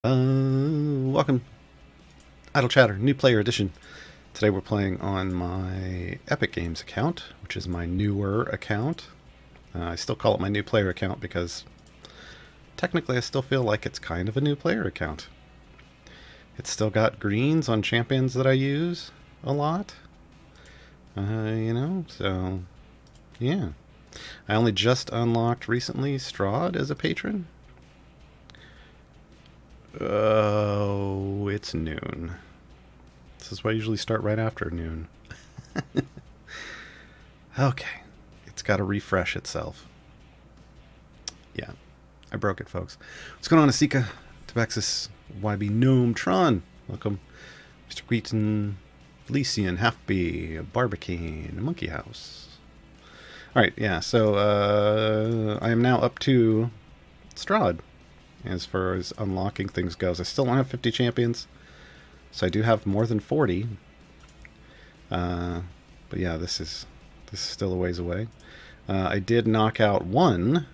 Welcome, Idle Chatter, new player edition. Today we're playing on my Epic Games account, which is my newer account. I still call it my new player account because technically I still feel like it's kind of a new player account. It's still got greens on champions that I use a lot. So yeah. I only just unlocked recently Strahd as a patron. Oh, it's noon. This is why I usually start right after noon. Okay. It's got to refresh itself. Yeah. I broke it, folks. What's going on, Asika? Tabaxis, YB Gnome, Tron. Welcome. Mr. Wheaton, Felician, Halfbee, Barbicane, Monkey House. Alright, yeah, so I am now up to Strahd as far as unlocking things goes. I still don't have 50 champions, so I do have more than 40. But yeah, this is still a ways away. I did knock out one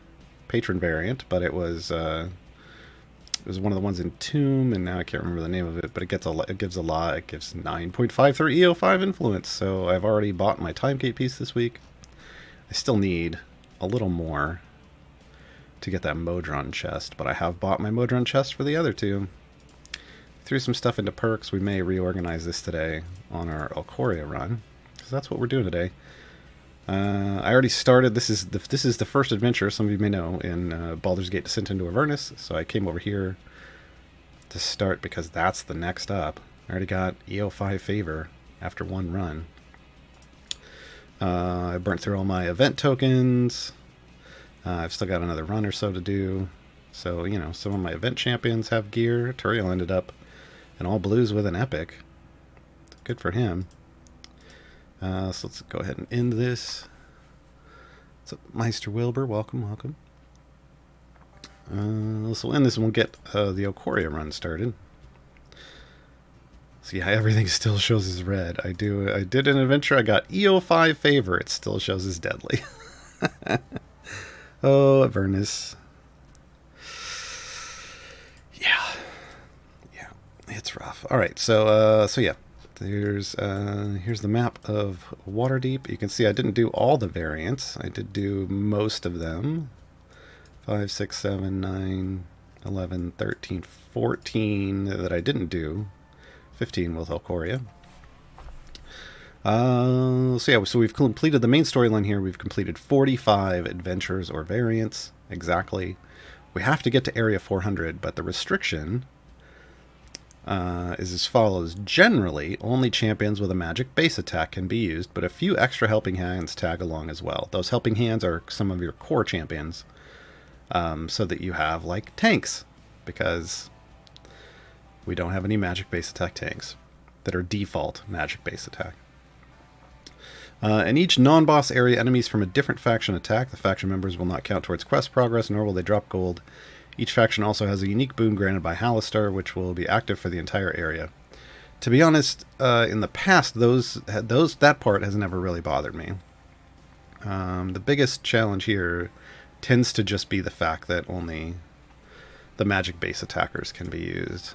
patron variant, but it was one of the ones in Tomb, and now I can't remember the name of it. But it gives a lot. It gives 9.53 EO5 influence. So I've already bought my Timegate piece this week. I still need a little more to get that Modron chest, but I have bought my Modron chest for the other two. Threw some stuff into perks. We may reorganize this today on our Ulkoria run, because that's what we're doing today. I already started. This is the first adventure, some of you may know, in Baldur's Gate Descent into Avernus. So I came over here to start because that's the next up. I already got EO5 favor after one run. I burnt through all my event tokens. I've still got another run or so to do. So, you know, some of my event champions have gear. Turiel ended up in all blues with an epic. Good for him. So let's go ahead and end this. What's up, Meister Wilbur? Welcome, welcome. We'll end this and we'll get the Ulkoria run started. See how everything still shows as red. I did an adventure. I got EO5 favor. It still shows as deadly. Oh, Avernus. Yeah, it's rough. All right, so yeah, here's the map of Waterdeep. You can see I didn't do all the variants. I did do most of them. 5, 6, 7, 9, 11, 13, 14 that I didn't do. 15 with Ulkoria. So we've completed the main storyline here. We've completed 45 adventures or variants, exactly. We have to get to Area 400, but the restriction is as follows. Generally, only champions with a magic base attack can be used, but a few extra helping hands tag along as well. Those helping hands are some of your core champions, so that you have, like, tanks, because we don't have any magic base attack tanks that are default magic base attack. And each non-boss area enemies from a different faction attack. The faction members will not count towards quest progress, nor will they drop gold. Each faction also has a unique boon granted by Halaster, which will be active for the entire area. To be honest, in the past, that part has never really bothered me. The biggest challenge here tends to just be the fact that only the magic base attackers can be used.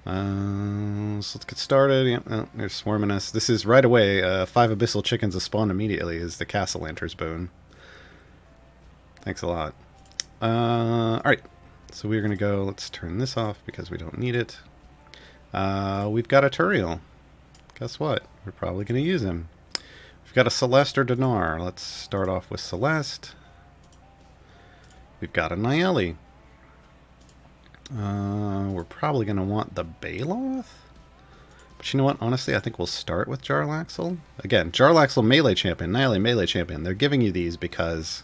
So let's get started. Yep, they're swarming us. This is right away. 5 abyssal chickens will spawn immediately is the castle enters boon. Thanks a lot. Alright, so we're going to go. Let's turn this off because we don't need it. We've got a Turiel. Guess what? We're probably going to use him. We've got a Celeste or Dinar. Let's start off with Celeste. We've got a Nayeli. We're probably going to want the Baloth. But you know what? Honestly, I think we'll start with Jarlaxle. Again, Jarlaxle melee champion, Nayeli melee champion. They're giving you these because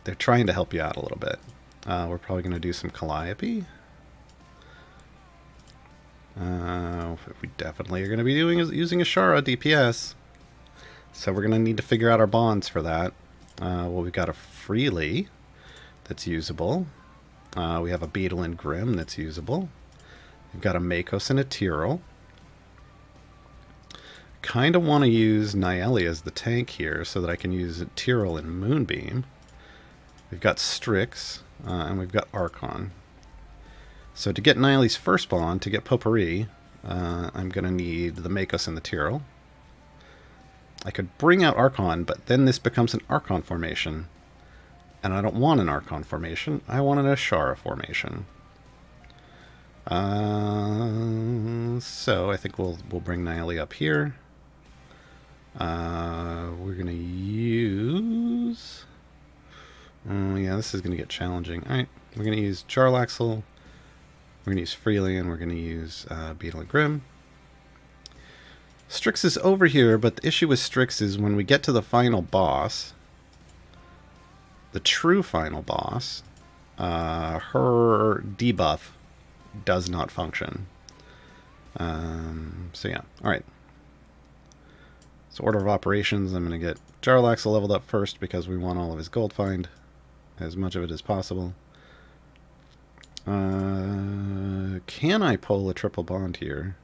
they're trying to help you out a little bit. We're probably going to do some Calliope. We definitely are going to be using Ashara DPS. So we're going to need to figure out our bonds for that. Well, we've got a Freely that's usable. We have a Beetle and Grim that's usable. We've got a Makos and a Tyrell. Kind of want to use Nayeli as the tank here so that I can use Tyrell and Moonbeam. We've got Strix. and we've got Archon. So to get Niley's first bond, to get Potpourri, I'm going to need the Makos and the Tyrrell. I could bring out Archon, but then this becomes an Archon formation. And I don't want an Archon formation. I want an Ashara formation. So I think we'll bring Niley up here. We're going to use... yeah, this is going to get challenging. Alright, we're going to use Jarlaxle. We're going to use Freely, and we're going to use Beetle and Grim. Strix is over here, but the issue with Strix is when we get to the final boss, the true final boss, her debuff does not function. So yeah, alright. So order of operations, I'm going to get Jarlaxle leveled up first because we want all of his gold find, as much of it as possible. Can I pull a triple bond here?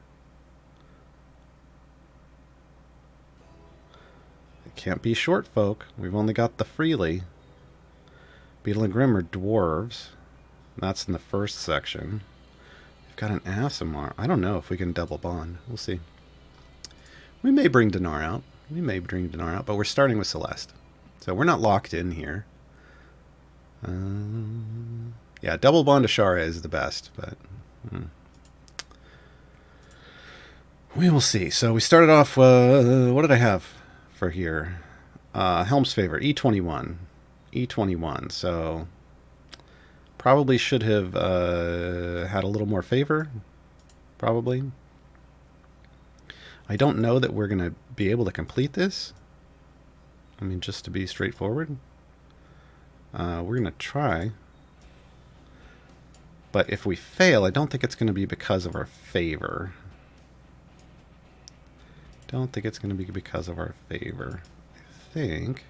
It can't be short folk. We've only got the Freely. Beetle and Grim are dwarves. That's in the first section. We've got an Aasimar. I don't know if we can double bond. We'll see. We may bring Dinar out. But we're starting with Celeste. So we're not locked in here. Yeah, double bond Ashara is the best, but we will see. So we started off, what did I have for here? Helm's Favor, E21. E21, so probably should have had a little more favor, probably. I don't know that we're going to be able to complete this. I mean, just to be straightforward. We're going to try. But if we fail, I don't think it's going to be because of our favor. I think...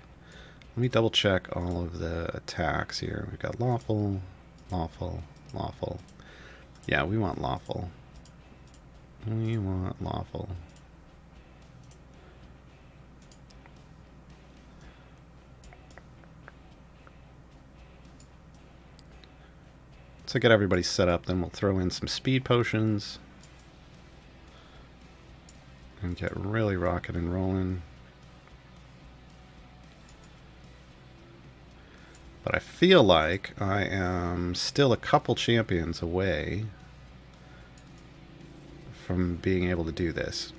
Let me double check all of the attacks here. We've got lawful, lawful, lawful. Yeah, we want lawful. So get everybody set up, then we'll throw in some speed potions. And get really rocking and rolling. But I feel like I am still a couple champions away from being able to do this.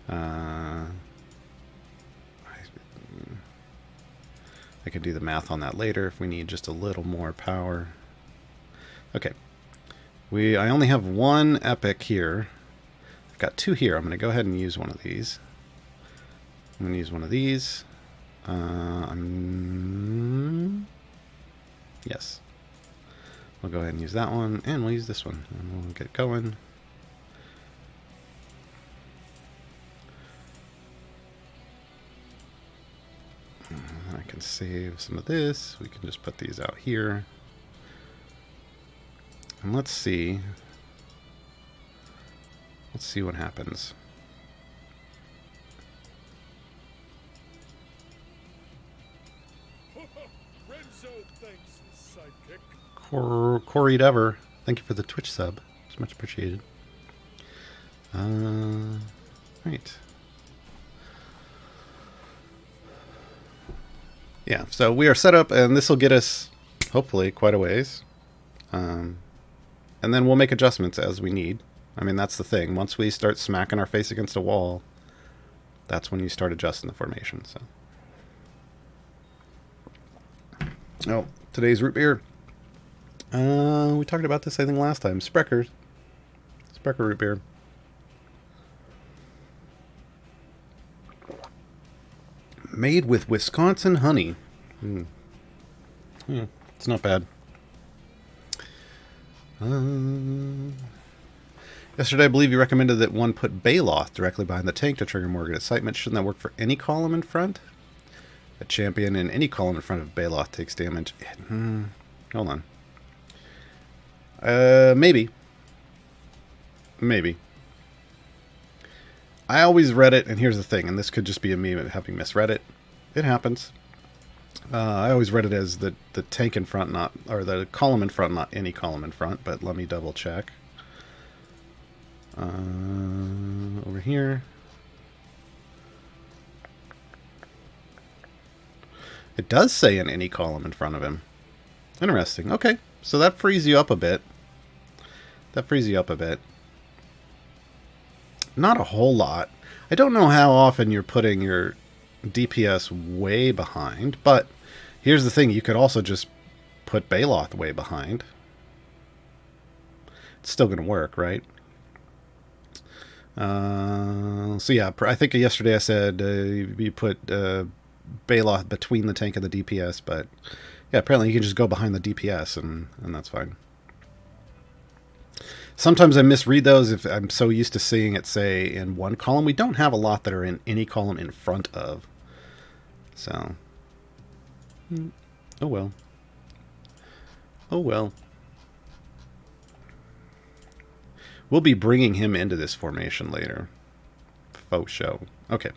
I can do the math on that later if we need just a little more power. Okay. I only have one epic here. I've got two here. I'm going to go ahead and use one of these. I'm going to use one of these. Yes. We'll go ahead and use that one, and we'll use this one, and we'll get going. I can save some of this. We can just put these out here. And let's see. Let's see what happens. Corey Dever, thank you for the Twitch sub. It's much appreciated. Right. Yeah, so we are set up, and this will get us, hopefully, quite a ways. And then we'll make adjustments as we need. I mean, that's the thing. Once we start smacking our face against a wall, that's when you start adjusting the formation. So, oh, today's root beer. We talked about this, I think, last time. Sprecher root beer. Made with Wisconsin honey. Yeah, it's not bad. Yesterday, I believe you recommended that one put Baloth directly behind the tank to trigger more good excitement. Shouldn't that work for any column in front? A champion in any column in front of Baloth takes damage. Hold on. Maybe. I always read it, and here's the thing, and this could just be a me having misread it. It happens. I always read it as the tank in front, not, or the column in front, not any column in front, but let me double check. Over here. It does say in any column in front of him. Interesting. Okay, so that frees you up a bit. That frees you up a bit. Not a whole lot. I don't know how often you're putting your DPS way behind, but here's the thing. You could also just put Baloth way behind. It's still going to work, right? So yeah, I think yesterday I said you put Baloth between the tank and the DPS, but yeah, apparently you can just go behind the DPS and that's fine. Sometimes I misread those if I'm so used to seeing it say in one column. We don't have a lot that are in any column in front of. So, oh well. Oh well. We'll be bringing him into this formation later. Faux show. Okay.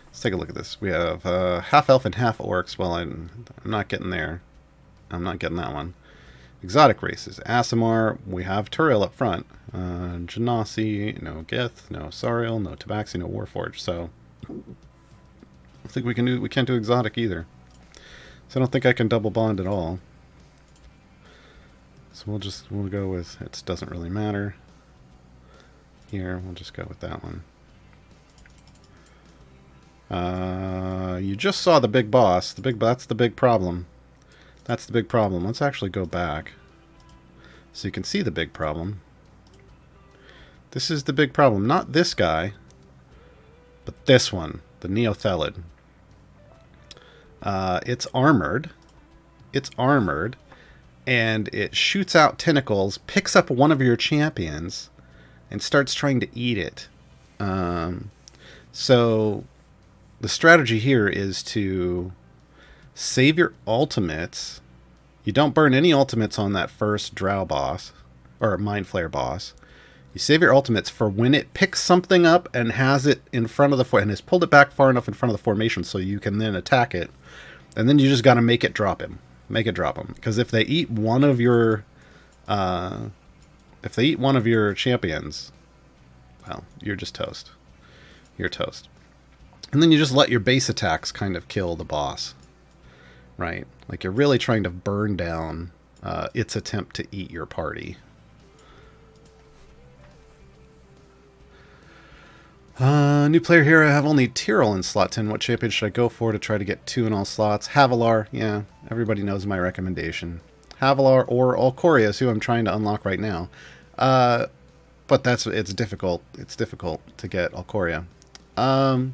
Let's take a look at this. We have half elf and half orcs. Well, I'm not getting there. I'm not getting that one. Exotic races. Asimar. We have Turil up front. Genasi. No Gith. No Sariel. No Tabaxi. No Warforged. So I think we can't do exotic either. So I don't think I can double bond at all. So we'll go with it. Doesn't really matter. Here, we'll just go with that one. You just saw the big boss. That's the big problem. That's the big problem. Let's actually go back so you can see the big problem. This is the big problem. Not this guy, but this one, the Neothelid. It's armored. It's armored, and it shoots out tentacles, picks up one of your champions, and starts trying to eat it. So the strategy here is to save your ultimates. You don't burn any ultimates on that first drow boss, or mind flare boss. You save your ultimates for when it picks something up and has it in front of the and has pulled it back far enough in front of the formation so you can then attack it. And then you just got to make it drop him. Make it drop him. Because if they eat one of your champions, well, you're just toast. You're toast. And then you just let your base attacks kind of kill the boss. Right? Like you're really trying to burn down its attempt to eat your party. New player here. I have only Tyrell in slot 10. What champion should I go for to try to get 2 in all slots? Havilar. Yeah, everybody knows my recommendation. Havilar or Ulkoria is who I'm trying to unlock right now. But it's difficult. It's difficult to get Ulkoria. Oh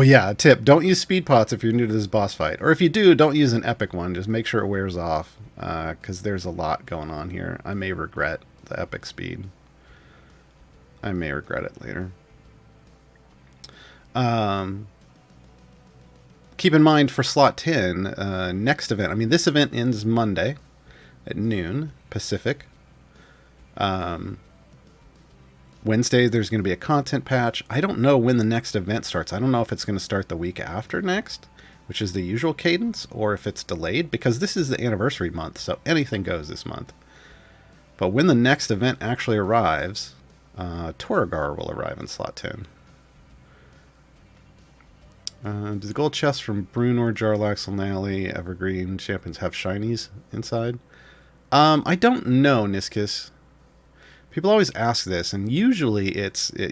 yeah, tip. Don't use speed pots if you're new to this boss fight. Or if you do, don't use an epic one. Just make sure it wears off. Because there's a lot going on here. I may regret the epic speed. I may regret it later. Keep in mind for slot 10, next event. I mean, this event ends Monday at noon Pacific. Wednesday, there's going to be a content patch. I don't know when the next event starts. I don't know if it's going to start the week after next, which is the usual cadence, or if it's delayed, because this is the anniversary month, so anything goes this month. But when the next event actually arrives, Toragar will arrive in slot 10. Do the gold chests from Brunor, Jarlax, Nally, Evergreen champions have shinies inside? I don't know, Niskis. People always ask this, and usually it's like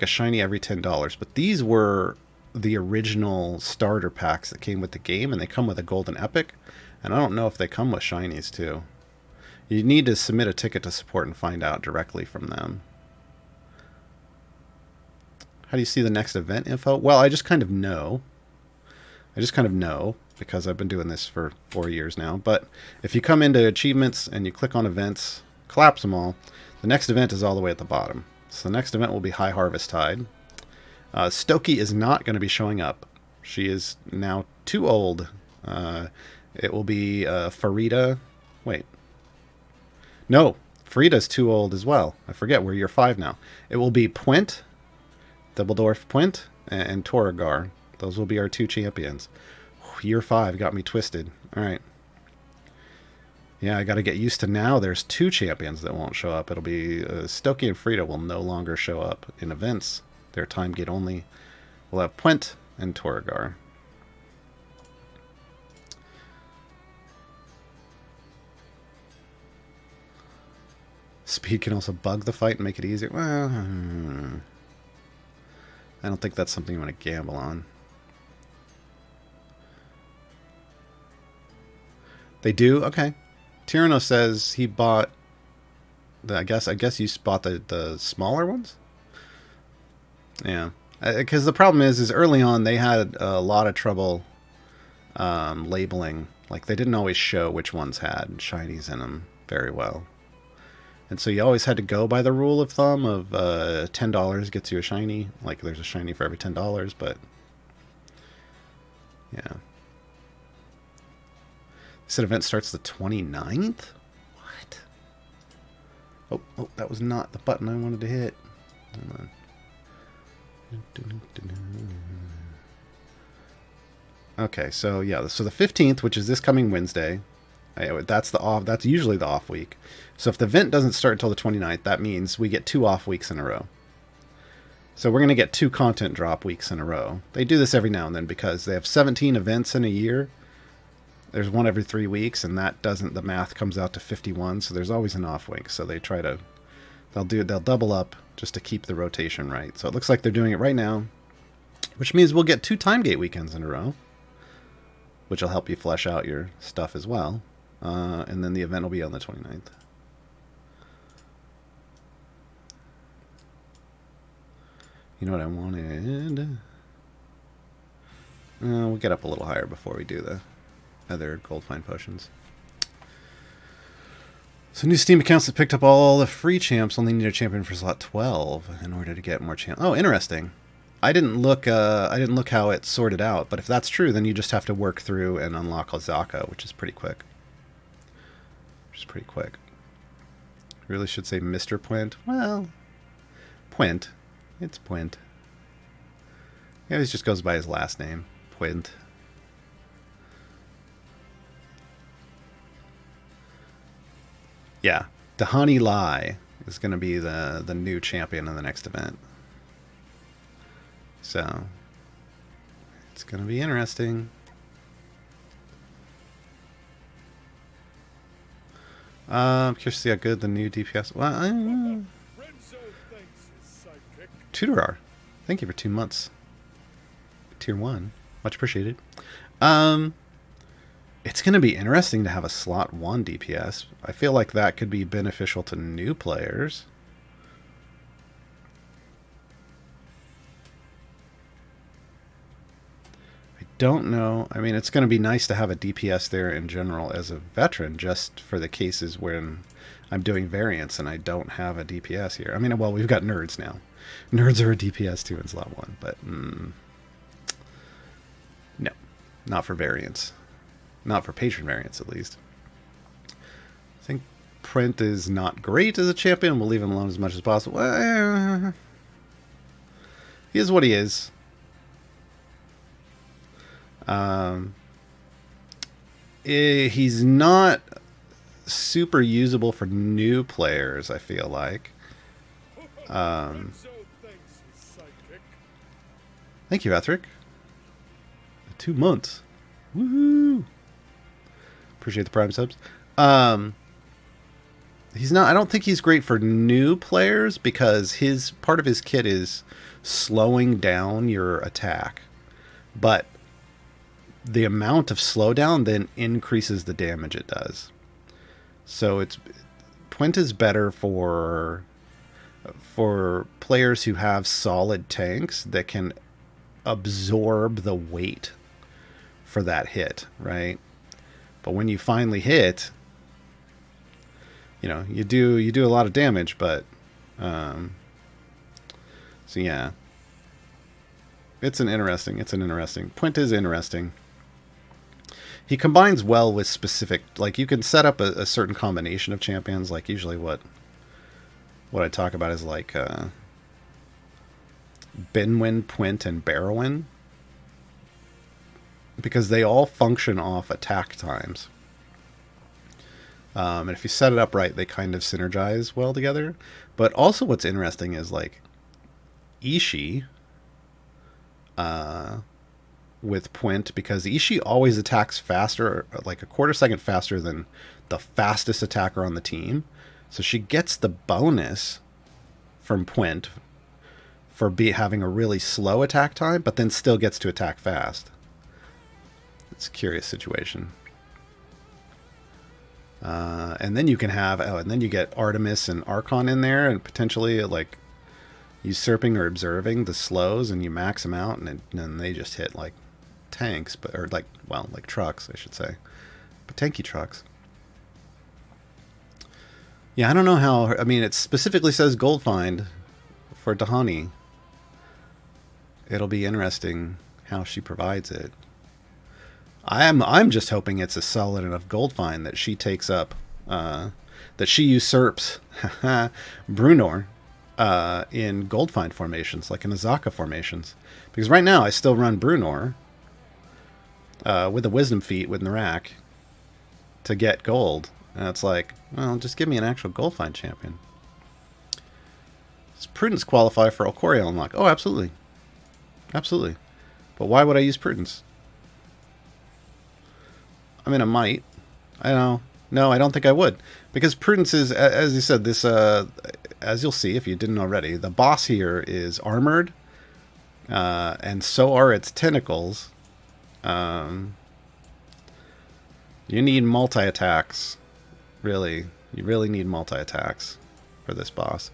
a shiny every $10. But these were the original starter packs that came with the game, and they come with a golden epic. And I don't know if they come with shinies too. You need to submit a ticket to support and find out directly from them. How do you see the next event info? Well, I just kind of know. Because I've been doing this for 4 years now. But if you come into achievements and you click on events, collapse them all, the next event is all the way at the bottom. So the next event will be High Harvest Tide. Stokey is not going to be showing up. She is now too old. It will be Farida. Wait. No, Farida's too old as well. I forget, we're year 5 now. It will be Puent, Double Dwarf Puent, and Toragar. Those will be our 2 champions. Year 5 got me twisted. Alright. Yeah, I got to get used to now there's 2 champions that won't show up. It'll be Stokey and Frida will no longer show up in events. They're time gate only. We'll have Puent and Torgar. Speed can also bug the fight and make it easier. Well, I don't think that's something you want to gamble on. They do? Okay. Tyranno says he bought I guess you bought the smaller ones? Yeah. Because the problem is early on they had a lot of trouble labeling. Like, they didn't always show which ones had shinies in them very well. And so you always had to go by the rule of thumb of $10 gets you a shiny. Like, there's a shiny for every $10, but yeah. This event starts the 29th? What? Oh, that was not the button I wanted to hit. Hold on. Okay, so yeah, so the 15th, which is this coming Wednesday, that's usually the off week. So if the event doesn't start until the 29th, that means we get 2 off weeks in a row. So we're going to get 2 content drop weeks in a row. They do this every now and then because they have 17 events in a year. There's one every 3 weeks, and the math comes out to 51, so there's always an off week. So they'll double up just to keep the rotation right. So it looks like they're doing it right now, which means we'll get 2 time gate weekends in a row, which will help you flesh out your stuff as well. And then the event will be on the 29th. You know what I wanted? We'll get up a little higher before we do the other gold find potions. So new Steam accounts that picked up all the free champs only need a champion for slot 12 in order to get more champs. Oh, interesting. I didn't look how it sorted out, but if that's true, then you just have to work through and unlock Ozaka, which is pretty quick. Really should say Mr. Puent. Well, Puent. It's Puent. He always just goes by his last name, Puent. Yeah, Dahani Lai is going to be the new champion in the next event. So, it's going to be interesting. I'm curious to see how good the new DPS... Well, Tutorar, thank you for 2 months. Tier 1. Much appreciated. It's going to be interesting to have a slot 1 DPS. I feel like that could be beneficial to new players. I don't know. I mean, it's going to be nice to have a DPS there in general as a veteran, just for the cases when I'm doing variants and I don't have a DPS here. I mean, well, we've got nerds now. Nerds are a DPS too in slot 1, but no, not for variants. Not for patron variants, at least. I think Print is not great as a champion. We'll leave him alone as much as possible. He is what he is. He's not super usable for new players, I feel like. Thank you, Ethric. 2 months. Woohoo! Appreciate the Prime subs. He's not. I don't think he's great for new players because part of his kit is slowing down your attack, but the amount of slowdown then increases the damage it does. So Puent is better for players who have solid tanks that can absorb the weight for that hit, right? But when you finally hit, you do a lot of damage, but so yeah, it's an interesting. Puent is interesting. He combines well with specific, like you can set up a certain combination of champions. Like usually what I talk about is like Benwyn, Puent, and Barrowyn. because they all function off attack times. And if you set it up right, they kind of synergize well together. But also what's interesting is like Ishii with Puent, because Ishii always attacks faster, like a quarter second faster than the fastest attacker on the team. So she gets the bonus from Puent for having a really slow attack time, but then still gets to attack fast. It's a curious situation. And then you can have, and then you get Artemis and Archon in there, and potentially like usurping or observing the slows, and you max them out, and then they just hit like tanks, but or like, well, like trucks, I should say, but tanky trucks. Yeah, I don't know how. I mean, it specifically says gold find for Dahani. It'll be interesting how she provides it. I'm just hoping it's a solid enough gold find that she takes up, that she usurps Brunor in gold find formations, like in Azaka formations. Because right now I still run Brunor with a wisdom feat with Narak to get gold. And it's like, well, just give me an actual gold find champion. Does Prudence qualify for Ulkoria unlock? Oh, absolutely. Absolutely. But why would I use Prudence? I mean, I might. I know. No, I don't think I would. Because Prudence is, as you said, this, as you'll see if you didn't already, the boss here is armored, and so are its tentacles. You need multi-attacks. Really. You really need multi-attacks for this boss.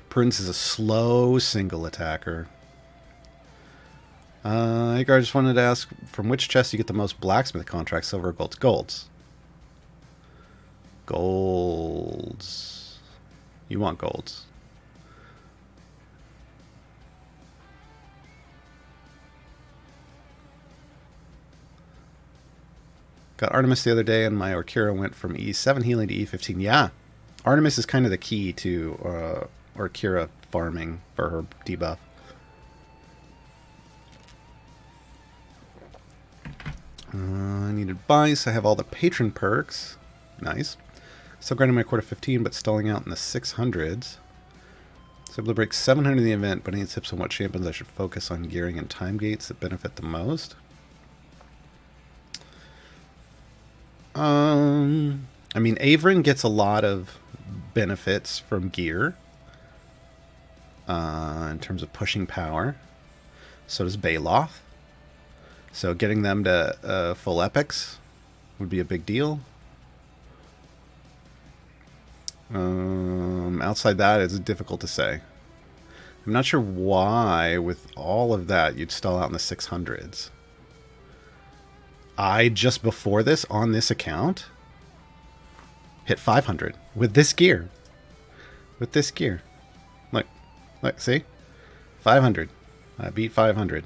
Prudence is a slow single attacker. Agar, I just wanted to ask, from which chest you get the most blacksmith contracts, silver or golds? Golds. Golds. You want golds. Got Artemis the other day, and my Ulkoria went from E7 healing to E15. Yeah. Artemis is kind of the key to Ulkoria farming for her debuff. I need advice. I have all the patron perks. Nice. Still grinding my quarter 15, but stalling out in the 600s. So able to break 700 in the event, but any tips on what champions I should focus on gearing and time gates that benefit the most? I mean, Averin gets a lot of benefits from gear in terms of pushing power. So does Baloth. So getting them to full epics would be a big deal. Outside that, it's difficult to say. I'm not sure why, with all of that, you'd stall out in the 600s. I, just before this, on this account, hit 500 with this gear. With this gear. Look, see? 500. I beat 500.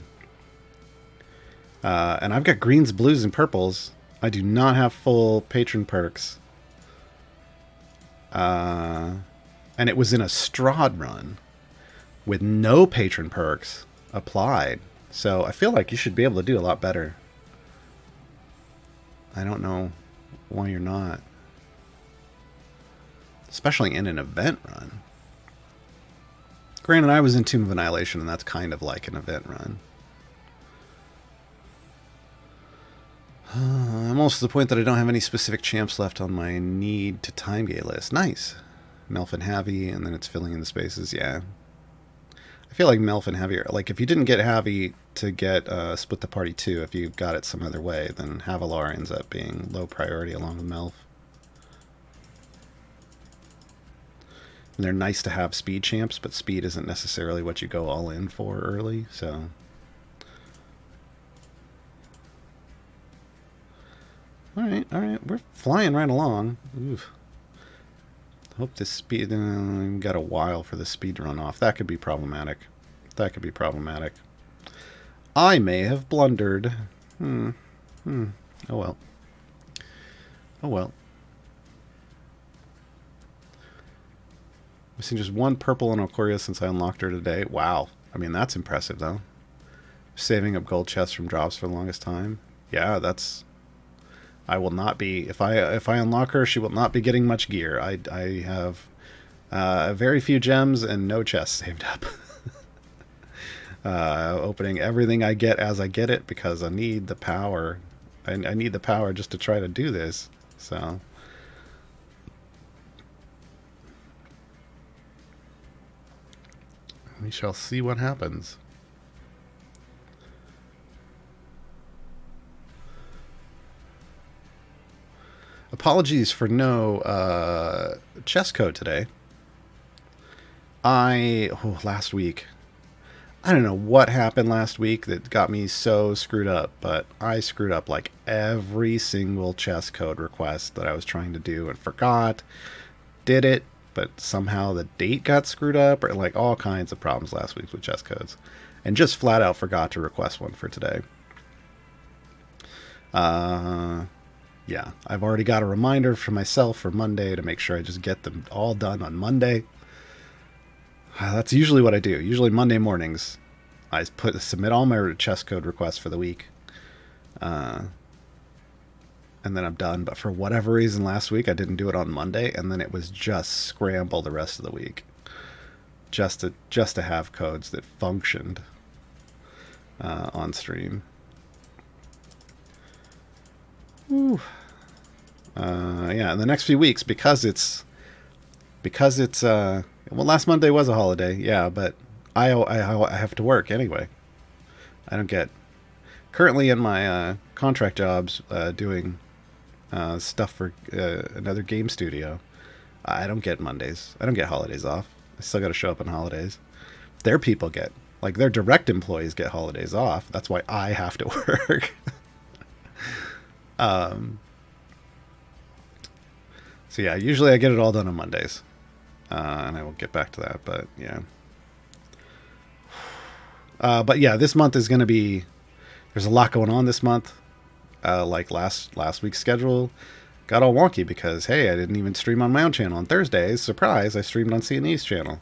And I've got greens, blues, and purples. I do not have full patron perks. And it was in a Strahd run with no patron perks applied. So I feel like you should be able to do a lot better. I don't know why you're not. Especially in an event run. Granted, I was in Tomb of Annihilation, and that's kind of like an event run. I'm almost to the point that I don't have any specific champs left on my need to time gate list. Nice. Melf and Havi, and then it's filling in the spaces. Yeah. I feel like Melf and Havi are, like, if you didn't get Havi to get Split the Party 2, if you got it some other way, then Havilar ends up being low priority along with Melf. And they're nice to have speed champs, but speed isn't necessarily what you go all in for early, so... Alright, we're flying right along. Oof. Hope this speed... got a while for the speed to run off. That could be problematic. I may have blundered. Oh well. I've seen just one purple on Ulkoria since I unlocked her today. Wow. I mean, that's impressive, though. Saving up gold chests from drops for the longest time. Yeah, that's... I will not be... If I unlock her, she will not be getting much gear. I have very few gems and no chests saved up. Opening everything I get as I get it because I need the power. I need the power just to try to do this. So... we shall see what happens. Apologies for no chess code today. Last week. I don't know what happened last week that got me so screwed up, but I screwed up like every single chess code request that I was trying to do and forgot. Did it, but somehow the date got screwed up, or like all kinds of problems last week with chess codes. And just flat out forgot to request one for today. Yeah, I've already got a reminder for myself for Monday to make sure I just get them all done on Monday. That's usually what I do. Usually Monday mornings, I submit all my chess code requests for the week. And then I'm done. But for whatever reason last week, I didn't do it on Monday, and then it was just scramble the rest of the week. Just to have codes that functioned on stream. Yeah, in the next few weeks, because it's well, last Monday was a holiday, yeah, but I have to work anyway. I don't get currently in my contract jobs doing stuff for another game studio. I don't get Mondays. I don't get holidays off. I still got to show up on holidays. Their people get, like, their direct employees get holidays off. That's why I have to work. So yeah, usually I get it all done on Mondays. And I will get back to that, but yeah. But yeah, this month is going to be... There's a lot going on this month. Like last week's schedule got all wonky because, hey, I didn't even stream on my own channel on Thursdays. Surprise, I streamed on C&E's channel.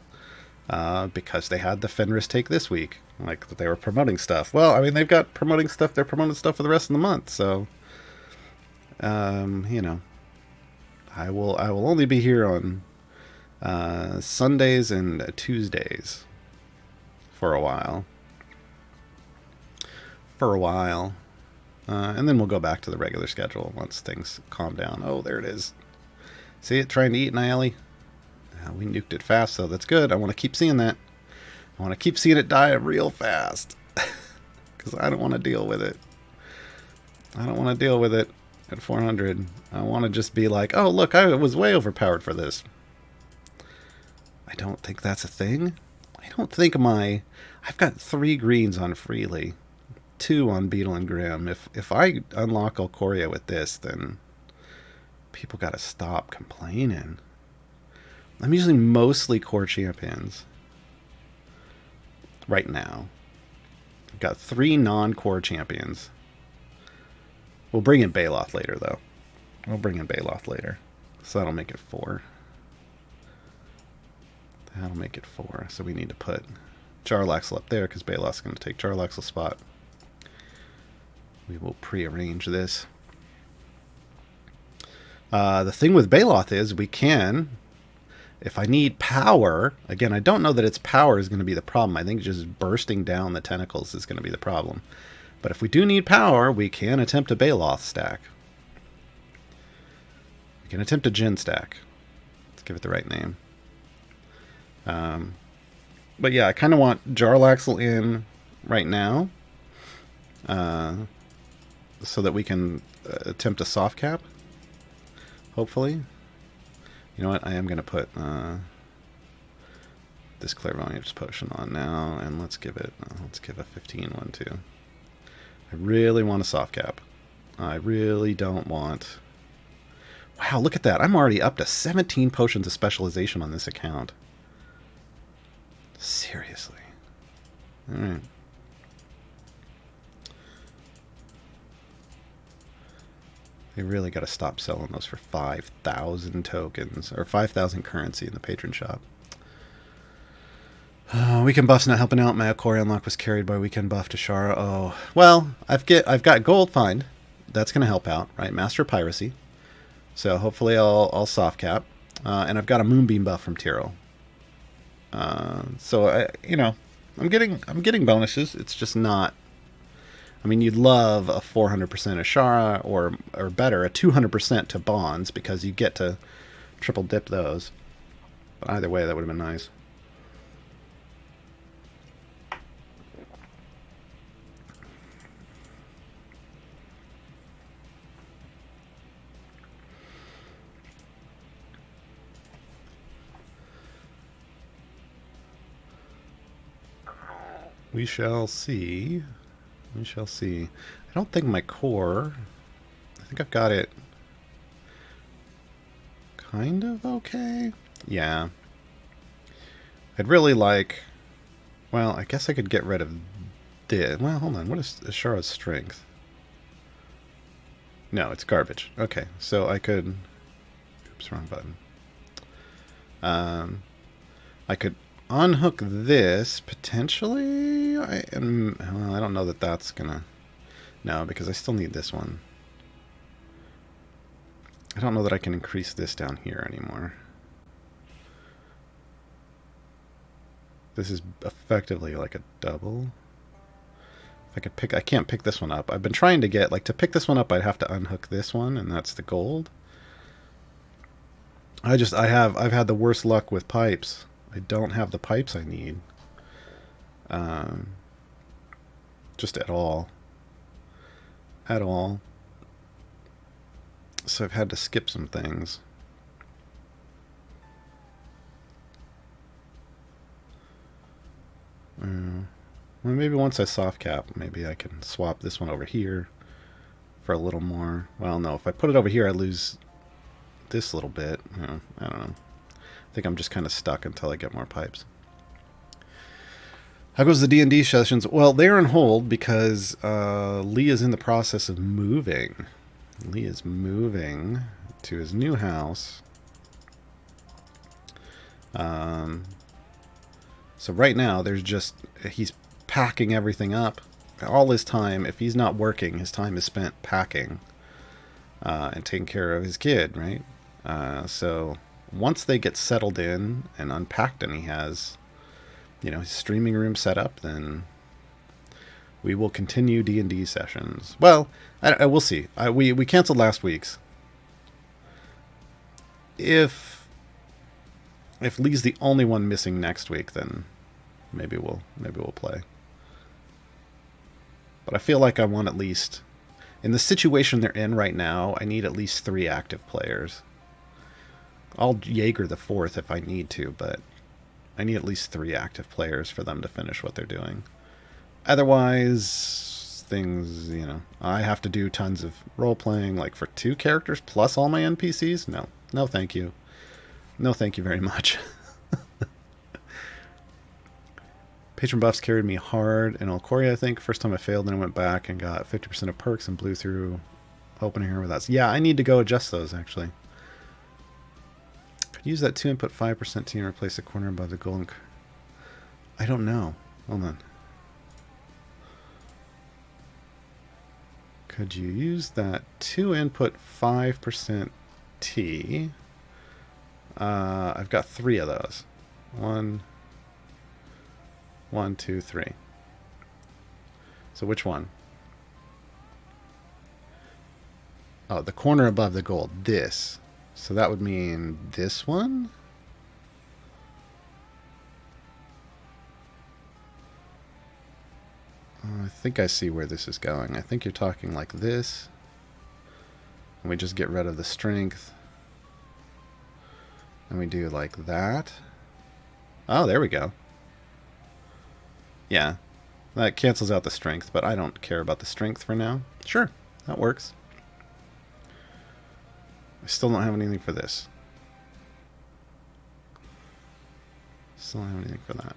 Because they had the Fenris take this week. Like, they were promoting stuff. Well, I mean, they've got promoting stuff. They're promoting stuff for the rest of the month, so... you know... I will only be here on Sundays and Tuesdays for a while. And then we'll go back to the regular schedule once things calm down. Oh, there it is. See it trying to eat Niali? We nuked it fast, so that's good. I want to keep seeing that. I want to keep seeing it die real fast. Because I don't want to deal with it. I don't want to deal with it at 400. I want to just be like, oh, look, I was way overpowered for this. I don't think that's a thing. I don't think I've got 3 greens on Freely. 2 on Beetle and Grim. If I unlock Ulkoria with this, then people gotta stop complaining. I'm using mostly core champions right now. I've got 3 non-core champions. We'll bring in Baloth later, though. We'll bring in Baloth later. So that'll make it 4. That'll make it 4. So we need to put Jarlaxle up there because Baloth's going to take Jarlaxle's spot. We will prearrange this. The thing with Baloth is we can, if I need power, again, I don't know that its power is going to be the problem. I think just bursting down the tentacles is going to be the problem. But if we do need power, we can attempt a Baloth stack. We can attempt a Jhin stack. Let's give it the right name. But yeah, I kind of want Jarlaxle in right now. So that we can attempt a soft cap. Hopefully. You know what? I am going to put this Clairvoyance potion on now. And let's give it a 15 one too. I really want a soft cap. I really don't want... Wow, look at that. I'm already up to 17 potions of specialization on this account. Seriously. Alright. They really got to stop selling those for 5,000 tokens. Or 5,000 currency in the patron shop. Weekend buff's not helping out. My Ulkoria unlock was carried by weekend buff to Shara. Oh, well, I've got gold find. That's gonna help out, right? Master of Piracy. So hopefully I'll soft cap, and I've got a moonbeam buff from Tyrell. So I'm getting bonuses. It's just not. I mean, you'd love a 400% Ashara or better, a 200% to bonds because you get to triple dip those. But either way, that would have been nice. We shall see. We shall see. I don't think my core... I think I've got it kind of okay. Yeah. I'd really like... Well, I guess I could get rid of this. Well, hold on. What is Ashara's strength? No, it's garbage. Okay, so I could... Oops, wrong button. I could unhook this, potentially. Well, I don't know that that's gonna... No, because I still need this one. I don't know that I can increase this down here anymore. This is effectively like a double. If I could pick... I can't pick this one up. I've been trying to get... Like, to pick this one up, I'd have to unhook this one, and that's the gold. I've had the worst luck with pipes. I don't have the pipes I need. Just at all. At all. So I've had to skip some things. Well, maybe once I soft cap, maybe I can swap this one over here for a little more. Well, no, if I put it over here, I lose this little bit. I don't know. I think I'm just kind of stuck until I get more pipes. How goes the D&D sessions? Well, they're on hold because Lee is in the process of moving. Lee is moving to his new house. So right now, he's packing everything up. All his time, if he's not working, his time is spent packing and taking care of his kid, right? So once they get settled in and unpacked and he has, his streaming room set up, then we will continue D&D sessions. Well, I will see. We canceled last week's. If Lee's the only one missing next week, then maybe we'll play. But I feel like I want at least, in the situation they're in right now, I need at least 3 active players. I'll Jaeger the 4th if I need to, but I need at least 3 active players for them to finish what they're doing. Otherwise, things, I have to do tons of role-playing, like for 2 characters plus all my NPCs? No. No, thank you. No, thank you very much. Patron buffs carried me hard in Ulkoria, I think. First time I failed, then I went back and got 50% of perks and blew through opening her with us. Yeah, I need to go adjust those, actually. Could use that 2 and put 5% to replace the corner above the golden... I don't know. Hold on. Could you use that 2 input 5% T? I've got 3 of those. 1, 2, 3. So which one? Oh, the corner above the gold. This. So that would mean this one? I think I see where this is going. I think you're talking like this. And we just get rid of the strength. And we do like that. Oh, there we go. Yeah. That cancels out the strength, but I don't care about the strength for now. Sure, that works. I still don't have anything for this. Still don't have anything for that.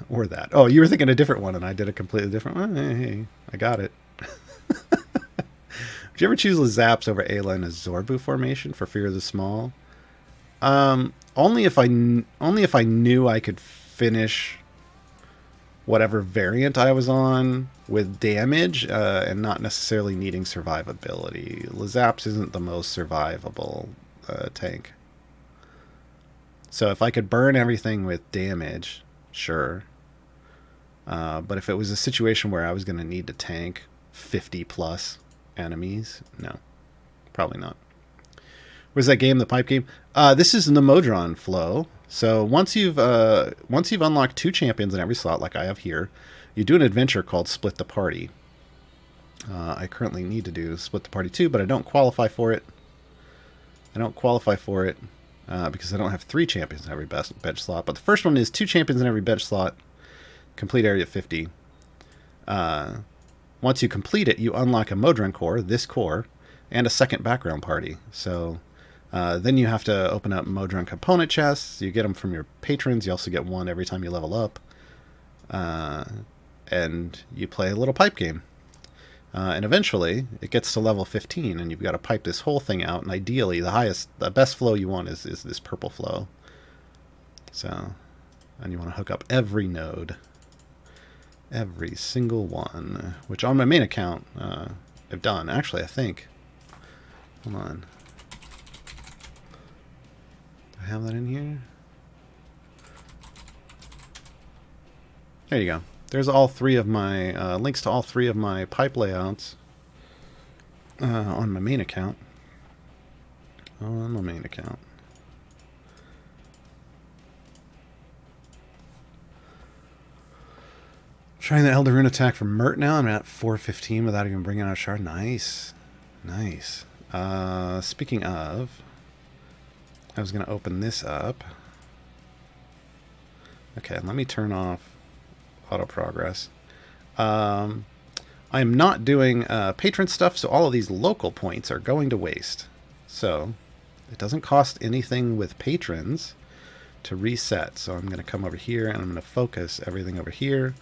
Or that. Oh, you were thinking a different one, and I did a completely different one? Hey, I got it. Did you ever choose the Zaps over Ayla in a Zorbu formation for Fear of the Small? Only if I knew I could finish whatever variant I was on with damage, and not necessarily needing survivability. Lazaps isn't the most survivable tank. So if I could burn everything with damage, sure. But if it was a situation where I was going to need to tank 50 plus enemies, no, probably not. Where's that game, the pipe game? This is in the Modron flow. So once you've unlocked 2 champions in every slot, like I have here, you do an adventure called Split the Party. I currently need to do Split the Party 2, but I don't qualify for it. Because I don't have 3 champions in every bench slot. But the first one is 2 champions in every bench slot. Complete area 50. Once you complete it, you unlock a Modron core, this core, and a second background party. So then you have to open up Modron component chests. You get them from your patrons. You also get one every time you level up. And you play a little pipe game. And eventually, it gets to level 15, and you've got to pipe this whole thing out. And ideally, the best flow you want is this purple flow. So, and you want to hook up every node. Every single one. Which on my main account, I've done. Actually, I think. Hold on. Do I have that in here? There you go. There's all 3 of my links to all 3 of my pipe layouts on my main account. Trying the Elder Rune attack from Mert now. I'm at 415 without even bringing out a shard. Nice. Nice. Speaking of, I was going to open this up. Okay, let me turn off auto progress. I'm not doing patron stuff, so all of these local points are going to waste. So it doesn't cost anything with patrons to reset. So I'm going to come over here and I'm going to focus everything over here.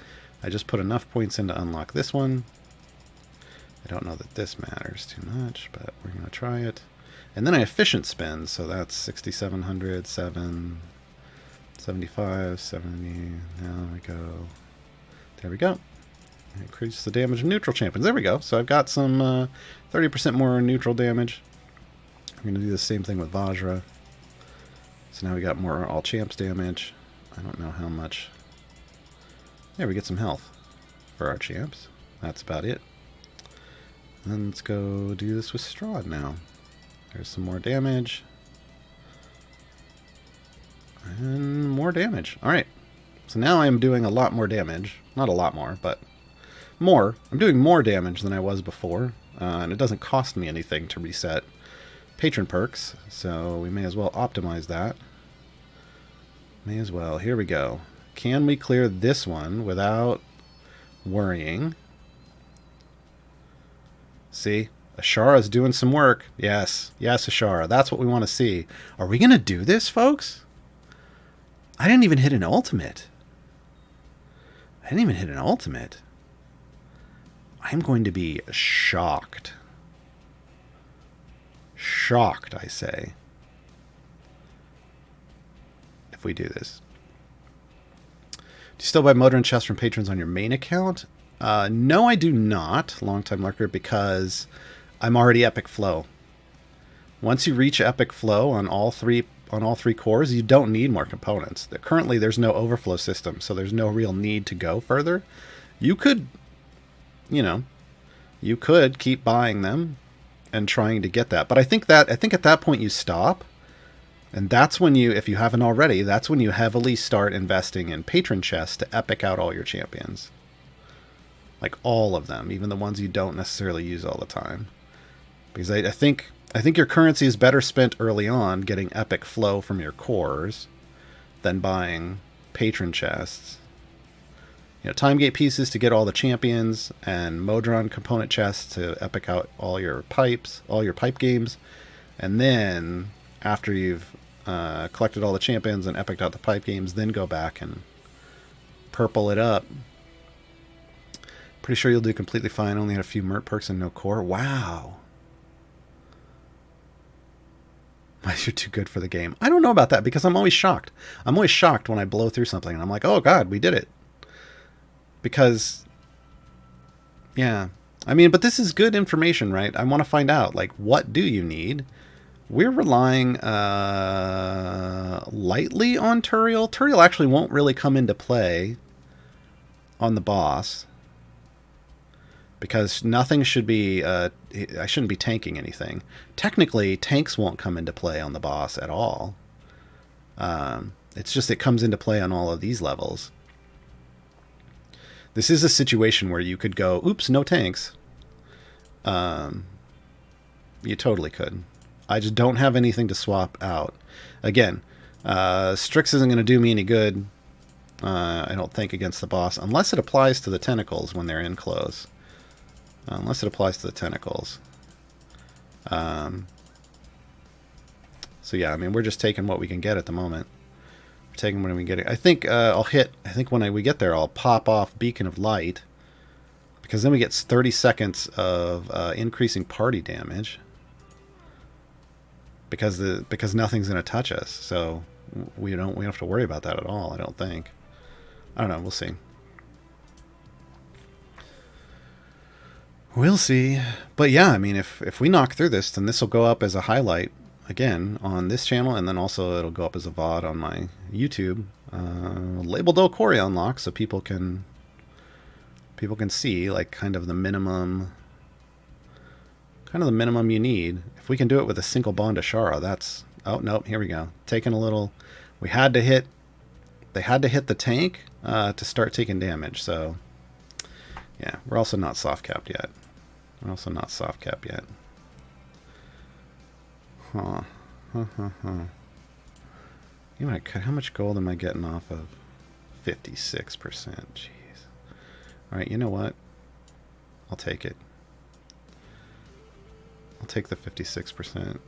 I just put enough points in to unlock this one. I don't know that this matters too much, but we're going to try it. And then I efficient spend, so that's 6,700, 7, 75, 70. Now we go. There we go. Increase the damage of neutral champions. There we go. So I've got some 30% more neutral damage. I'm going to do the same thing with Vajra. So now we got more all champs damage. I don't know how much. Yeah, we get some health for our champs. That's about it. And let's go do this with Strahd now. There's some more damage. And more damage. Alright. So now I'm doing a lot more damage. Not a lot more, but more. I'm doing more damage than I was before. And it doesn't cost me anything to reset patron perks. So we may as well optimize that. May as well. Here we go. Can we clear this one without worrying? See? Ashara's doing some work. Yes. Yes, Ashara. That's what we want to see. Are we going to do this, folks? I didn't even hit an ultimate. I'm going to be shocked. Shocked, I say. If we do this. Do you still buy Modron chests from patrons on your main account? No, I do not, Longtime Lurker, because I'm already Epic Flow. Once you reach Epic Flow on all three cores, you don't need more components. Currently, there's no overflow system, so there's no real need to go further. You could, you could keep buying them and trying to get that. But I think at that point you stop. And that's when you, if you haven't already, that's when you heavily start investing in patron chests to epic out all your champions. Like all of them, even the ones you don't necessarily use all the time. Because I think your currency is better spent early on getting epic flow from your cores than buying patron chests. Time gate pieces to get all the champions, and Modron component chests to epic out all your pipes, all your pipe games. And then, after you've collected all the champions and epicked out the pipe games, then go back and purple it up. Pretty sure you'll do completely fine. Only had a few Mert perks and no core. Wow. You're too good for the game. I don't know about that because I'm always shocked. I'm always shocked when I blow through something and I'm like, oh god, we did it. Because, yeah. I mean, but this is good information, right? I want to find out, like, what do you need? We're relying lightly on Turiel. Turiel actually won't really come into play on the boss. Because nothing should be, I shouldn't be tanking anything. Technically, tanks won't come into play on the boss at all. It's just it comes into play on all of these levels. This is a situation where you could go, oops, no tanks. You totally could. I just don't have anything to swap out. Again, Strix isn't going to do me any good, I don't think, against the boss, unless it applies to the tentacles when they're in close. Unless it applies to the tentacles. So yeah, I mean, we're just taking what we can get at the moment. We're taking what we can get. I think when we get there, I'll pop off Beacon of Light. Because then we get 30 seconds of increasing party damage. Because nothing's going to touch us. So we don't have to worry about that at all, I don't think. I don't know, we'll see. We'll see. But yeah, I mean, if we knock through this, then this will go up as a highlight again on this channel, and then also it'll go up as a VOD on my YouTube. Labeled Ulkoria unlock, so people can see like kind of the minimum you need. If we can do it with a single bond Ashara, that's... Oh, nope, here we go. Taking a little... They had to hit the tank to start taking damage, so... Yeah, we're also not soft-capped yet. Huh. You know, how much gold am I getting off of 56%? Jeez. Alright, you know what? I'll take it. I'll take the 56%.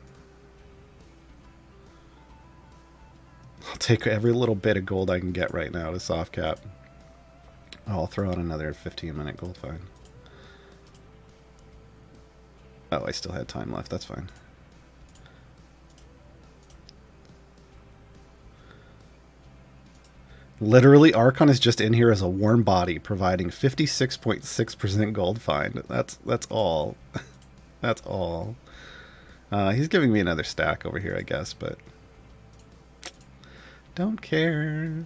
I'll take every little bit of gold I can get right now to soft cap. Oh, I'll throw out another 15-minute gold find. Oh, I still had time left. That's fine. Literally, Archon is just in here as a warm body, providing 56.6% gold find. That's all. That's all. He's giving me another stack over here, I guess, but don't care.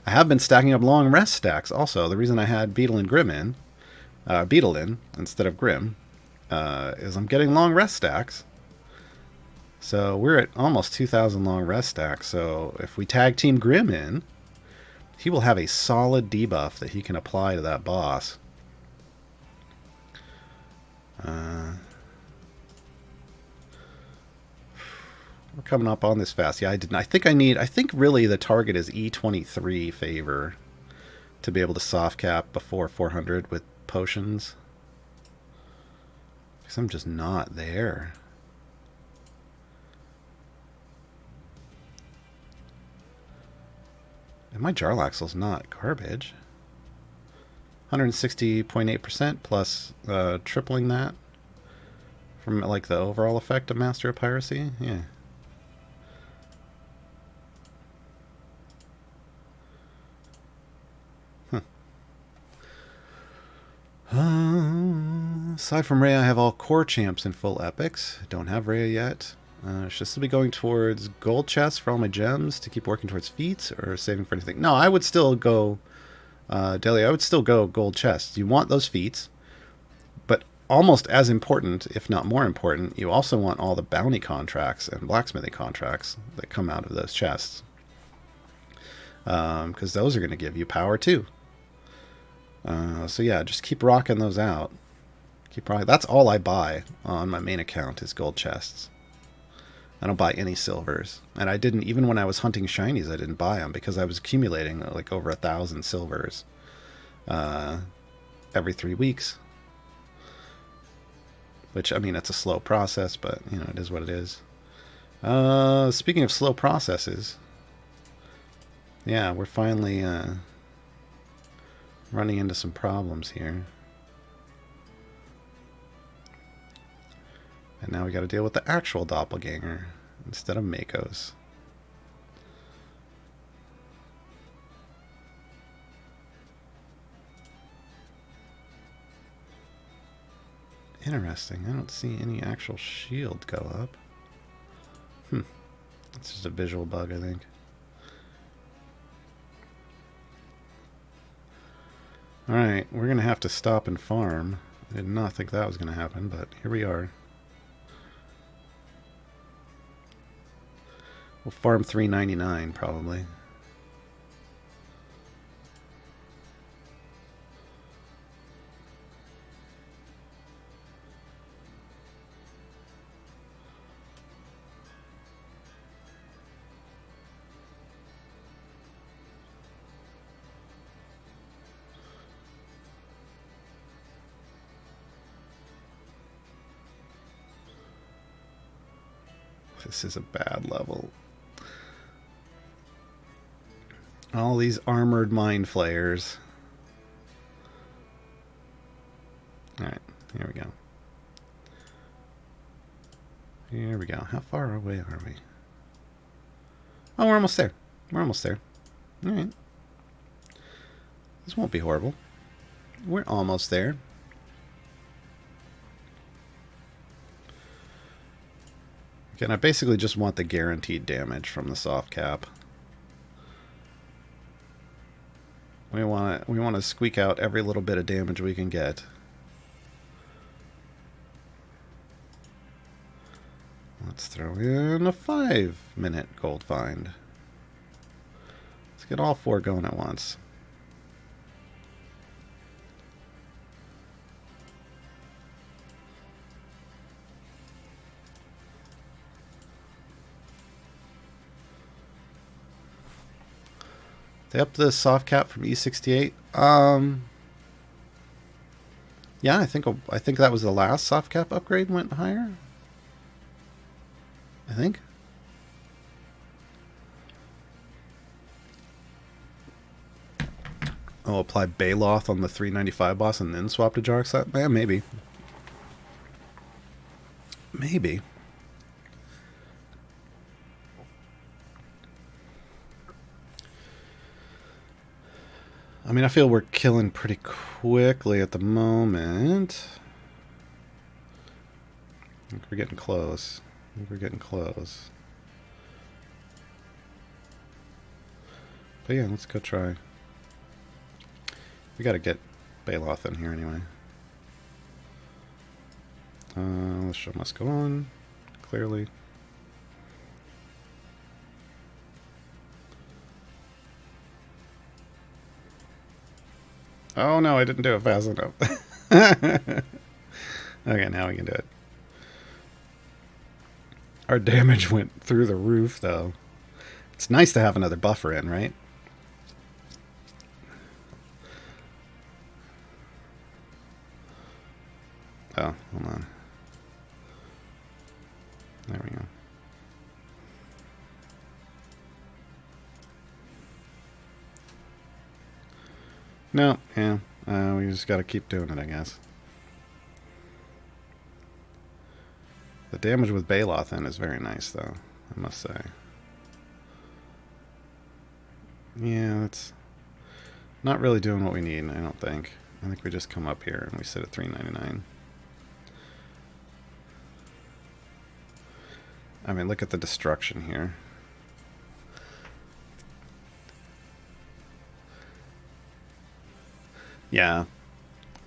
I have been stacking up long rest stacks also. The reason I had Beetle and Grim in, Beetle in instead of Grim, is I'm getting long rest stacks. So we're at almost 2,000 long rest stacks. So if we tag team Grim in, he will have a solid debuff that he can apply to that boss. We're coming up on this fast. Yeah, I didn't. I think really the target is E23 favor to be able to soft cap before 400 with potions. Because I'm just not there. And my Jarlaxle's not garbage. 160.8% plus tripling that from like the overall effect of Master of Piracy. Yeah. Aside from Rhea, I have all core champs and full epics. Don't have Rhea yet. Should still be going towards gold chests for all my gems to keep working towards feats, or saving for anything? No, I would still go, Delia, I would still go gold chests. You want those feats, but almost as important, if not more important, you also want all the bounty contracts and blacksmithing contracts that come out of those chests. Because those are going to give you power too. So yeah, just keep rocking those out. Keep rocking. That's all I buy on my main account is gold chests. I don't buy any silvers, and I didn't even when I was hunting shinies. I didn't buy them because I was accumulating like over 1,000 silvers every 3 weeks. Which, I mean, it's a slow process, but you know, it is what it is. Speaking of slow processes, yeah, we're finally running into some problems here. And now we got to deal with the actual doppelganger. instead of Makos. Interesting. I don't see any actual shield go up. It's just a visual bug, I think. Alright, we're going to have to stop and farm. I did not think that was going to happen, but here we are. We'll farm 399 probably. This is a bad level. All these armored mind flayers. Alright, here we go. Here we go. How far away are we? Oh, we're almost there. We're almost there. Alright. This won't be horrible. We're almost there. Again, I basically just want the guaranteed damage from the soft cap. We want to squeak out every little bit of damage we can get. Let's throw in a 5-minute gold find. Let's get all 4 going at once. They upped the soft cap from E68. Yeah, I think that was the last soft cap upgrade went higher. I think. Oh, apply Baloth on the 395 boss and then swap to Jarkset? Yeah, maybe. Maybe. I mean, I feel we're killing pretty quickly at the moment. I think we're getting close. I think we're getting close. But yeah, let's go try. We gotta get Baloth in here anyway. The show must go on, clearly. Oh no, I didn't do it fast enough. Okay, now we can do it. Our damage went through the roof, though. It's nice to have another buffer in, right? Oh, hold on. There we go. No, yeah. We just gotta keep doing it, I guess. The damage with Baloth in is very nice, though, I must say. Yeah, it's not really doing what we need, I don't think. I think we just come up here and we sit at 399. I mean, look at the destruction here. Yeah.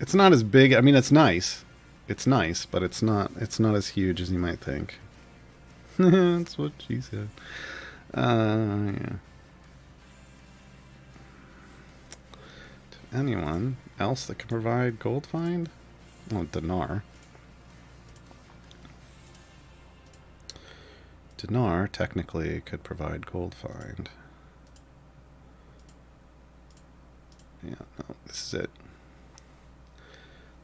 It's not as big. I mean, it's nice. It's nice, but it's not as huge as you might think. That's what she said. Yeah. Anyone else that can provide gold find? Well, Dinar. Dinar technically could provide gold find. Yeah, no, this is it.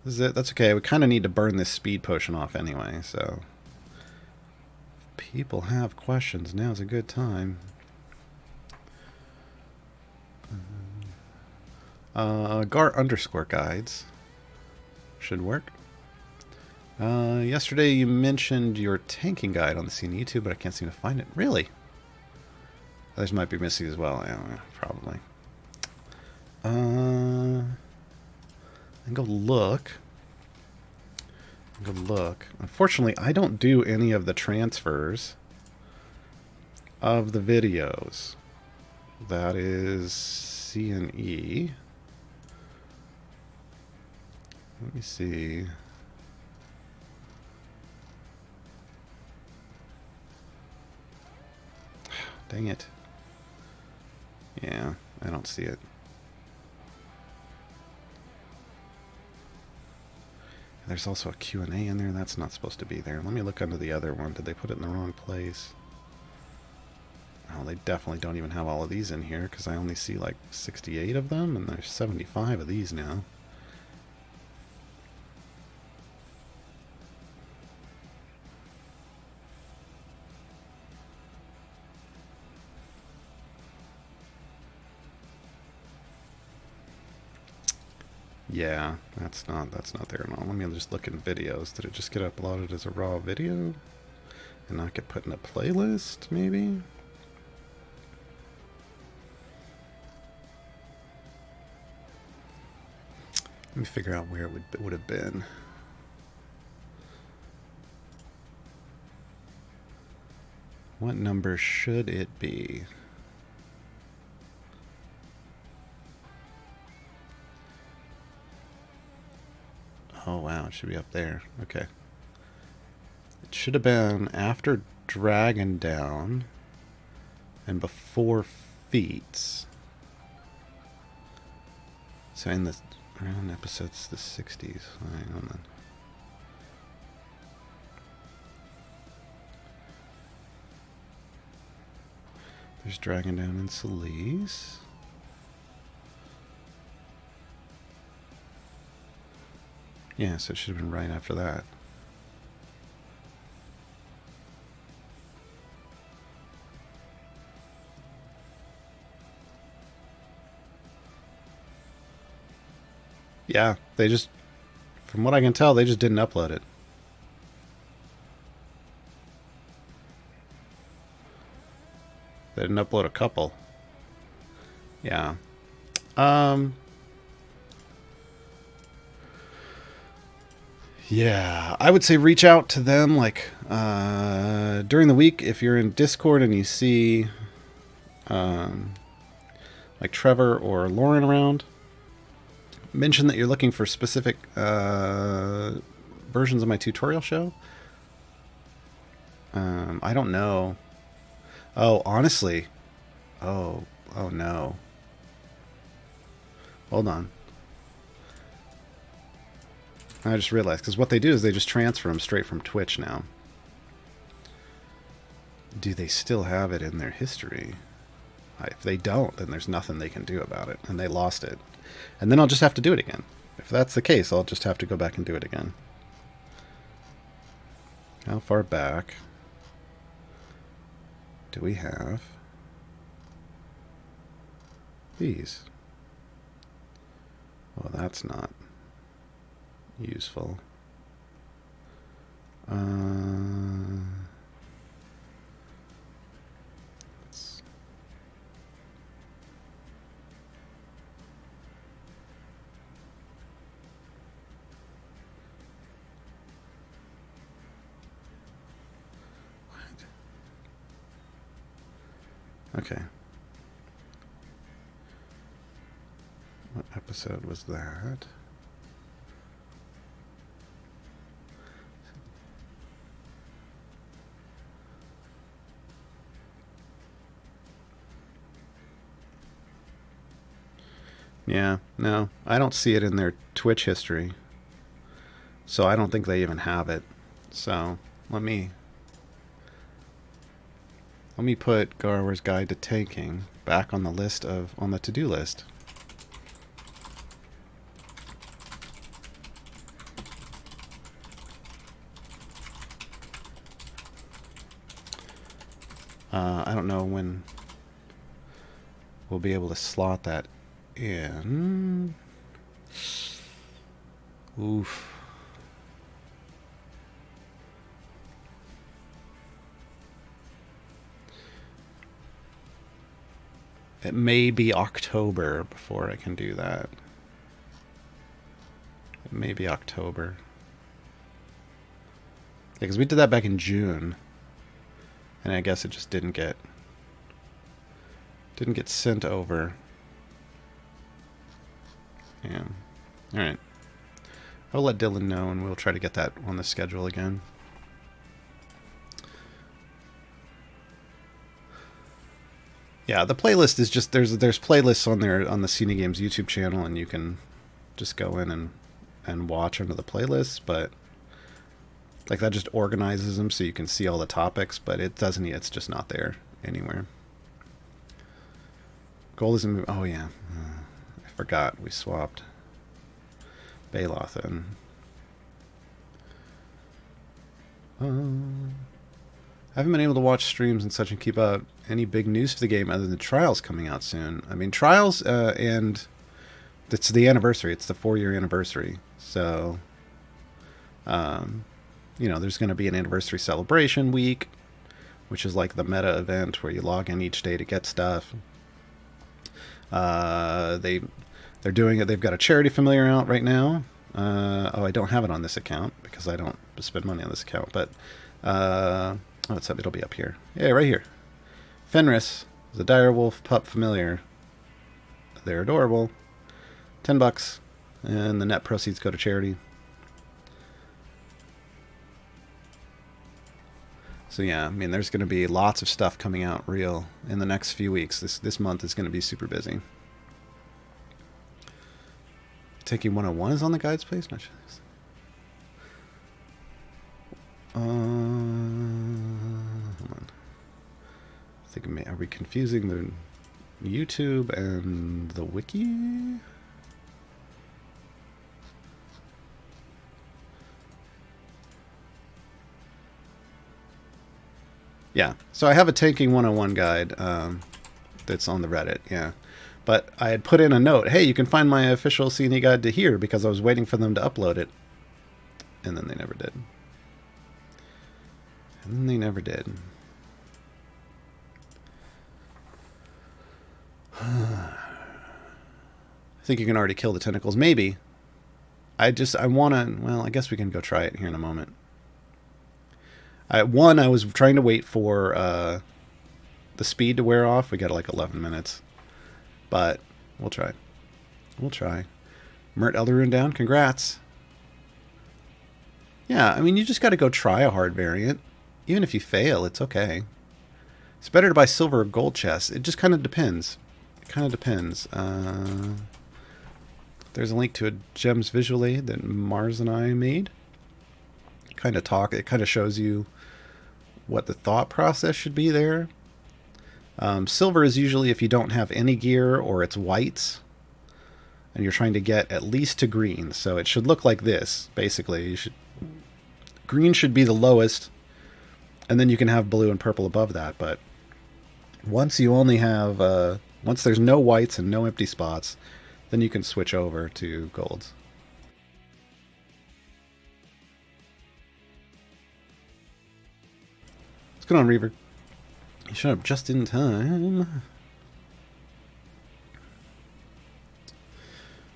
This is it. That's okay. We kind of need to burn this speed potion off anyway, so if people have questions, now's a good time. Gar underscore guides should work. Yesterday you mentioned your tanking guide on the scene YouTube, but I can't seem to find it. Really? Others might be missing as well. Yeah, probably. I can go look. Unfortunately, I don't do any of the transfers of the videos. That is C and E. Let me see. Dang it. Yeah, I don't see it. There's also a Q&A in there. That's not supposed to be there. Let me look under the other one. Did they put it in the wrong place? Oh, they definitely don't even have all of these in here because I only see like 68 of them, and there's 75 of these now. Yeah, that's not there at all. Let me just look in videos. Did it just get uploaded as a raw video and not get put in a playlist, maybe? Let me figure out where it would have been. What number should it be? Oh wow, it should be up there. Okay. It should have been after Dragon Down and before Feats. So in the around episodes the 60s. Hang on then. There's Dragon Down and Celise. Yeah, so it should have been right after that. Yeah, they just, from what I can tell, they just didn't upload it. They didn't upload a couple. Yeah. Yeah, I would say reach out to them like during the week if you're in Discord and you see like Trevor or Lauren around. Mention that you're looking for specific versions of my tutorial show. I don't know. Oh, honestly. Oh no. Hold on. I just realized, because what they do is they just transfer them straight from Twitch now. Do they still have it in their history? If they don't, then there's nothing they can do about it, and they lost it. And then I'll just have to do it again. If that's the case, I'll just have to go back and do it again. How far back do we have these? Well, that's not useful. Okay. What episode was that? Yeah, no, I don't see it in their Twitch history. So I don't think they even have it. So let me put Garwer's Guide to Tanking back on the list on the to-do list. I don't know when we'll be able to slot that in. Oof. It may be October before I can do that. It may be October. Yeah, because we did that back in June. And I guess it just didn't get sent over. Yeah. Alright. I'll let Dylan know and we'll try to get that on the schedule again. Yeah, the playlist is just there's playlists on there on the Cine Games YouTube channel, and you can just go in and watch under the playlists, but like that just organizes them so you can see all the topics, but it doesn't. It's just not there anywhere. Goal isn't moving. Oh yeah, I forgot we swapped Baloth in. I haven't been able to watch streams and such and keep out any big news for the game other than Trials coming out soon. I mean, Trials, and it's the anniversary. It's the 4-year anniversary. So, you know, there's going to be an anniversary celebration week, which is like the meta event where you log in each day to get stuff. They're doing it. They've got a charity familiar out right now. Oh, I don't have it on this account because I don't spend money on this account, but oh, it's up. It'll be up here. Yeah, right here. Fenris, the direwolf pup familiar. They're adorable. $10, and the net proceeds go to charity. So yeah, I mean, there's going to be lots of stuff coming out real in the next few weeks. This month is going to be super busy. Taking 101 is on the guides, please. Not sure. Hold on. I think are we confusing the YouTube and the wiki? Yeah, so I have a Tanking 101 guide that's on the Reddit, yeah. But I had put in a note, hey, you can find my official CNE guide to here, because I was waiting for them to upload it. And then they never did. And then they never did. I think you can already kill the tentacles. Maybe. I want to... Well, I guess we can go try it here in a moment. I was trying to wait for the speed to wear off. We got like 11 minutes. But we'll try. We'll try. Mert Elderune down. Congrats. Yeah, I mean, you just got to go try a hard variant. Even if you fail, it's okay. It's better to buy silver or gold chests. It just kind of depends. It kind of depends. There's a link to a gems visual aid that Mars and I made. It kind of shows you what the thought process should be there. Silver is usually if you don't have any gear or it's whites and you're trying to get at least to green. So it should look like this, basically. Green should be the lowest, and then you can have blue and purple above that. But once you only have, once there's no whites and no empty spots, then you can switch over to golds. What's going on, Reaver? You showed up just in time.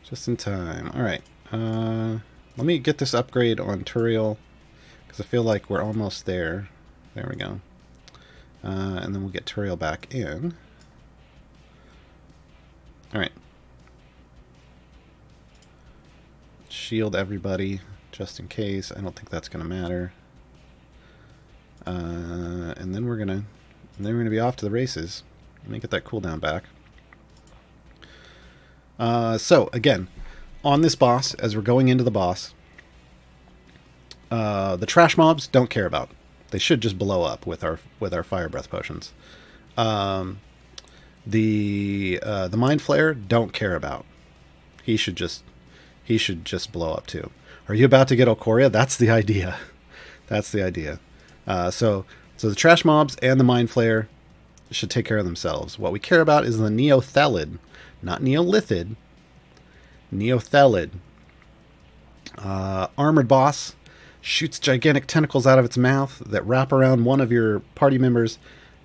Just in time. Alright. Let me get this upgrade on Turiel, because I feel like we're almost there. There we go. And then we'll get Turiel back in. Alright. Shield everybody, just in case. I don't think that's going to matter. And then we're gonna be off to the races. Let me get that cooldown back. So again, on this boss, as we're going into the boss, the trash mobs don't care about. They should just blow up with our fire breath potions. The mind flayer don't care about. He should just blow up too. Are you about to get Ulkoria? That's the idea. That's the idea. So the trash mobs and the mind flayer should take care of themselves. What we care about is the Neothelid, not Neolithid. Neothelid. Armored boss shoots gigantic tentacles out of its mouth that wrap around one of your party members,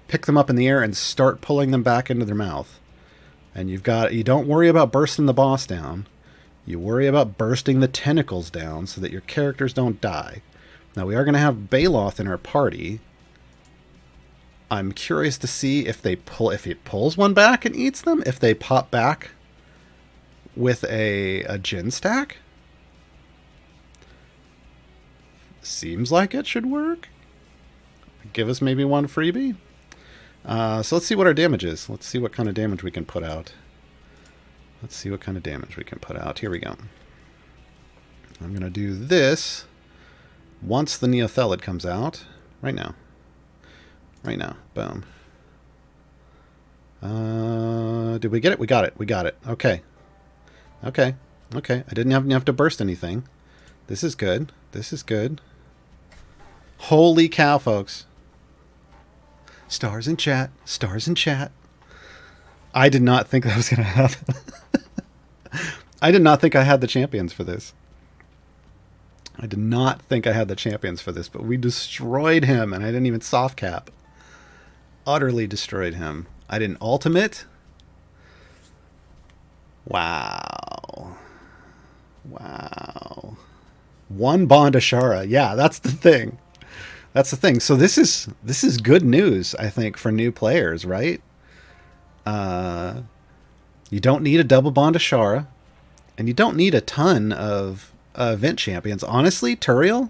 pick them up in the air, and start pulling them back into their mouth. And you don't worry about bursting the boss down. You worry about bursting the tentacles down so that your characters don't die. Now, we are going to have Baloth in our party. I'm curious to see if it pulls one back and eats them, if they pop back with a Jin stack. Seems like it should work. Give us maybe one freebie. So let's see what our damage is. Let's see what kind of damage we can put out. Let's see what kind of damage we can put out. Here we go. I'm going to do this once the Neothelid comes out. Right now. Right now. Boom. Did we get it? We got it. We got it. Okay. Okay. Okay. I didn't have to burst anything. This is good. This is good. Holy cow, folks. Stars in chat. Stars in chat. I did not think that was going to happen. I did not think I had the champions for this. I did not think I had the champions for this, but we destroyed him, and I didn't even soft cap. Utterly destroyed him. I didn't ultimate. Wow. Wow. One Bond Ashara. Yeah, that's the thing. That's the thing. So this is good news, I think, for new players, right? You don't need a double Bond Ashara, and you don't need a ton of event champions. Honestly, Turiel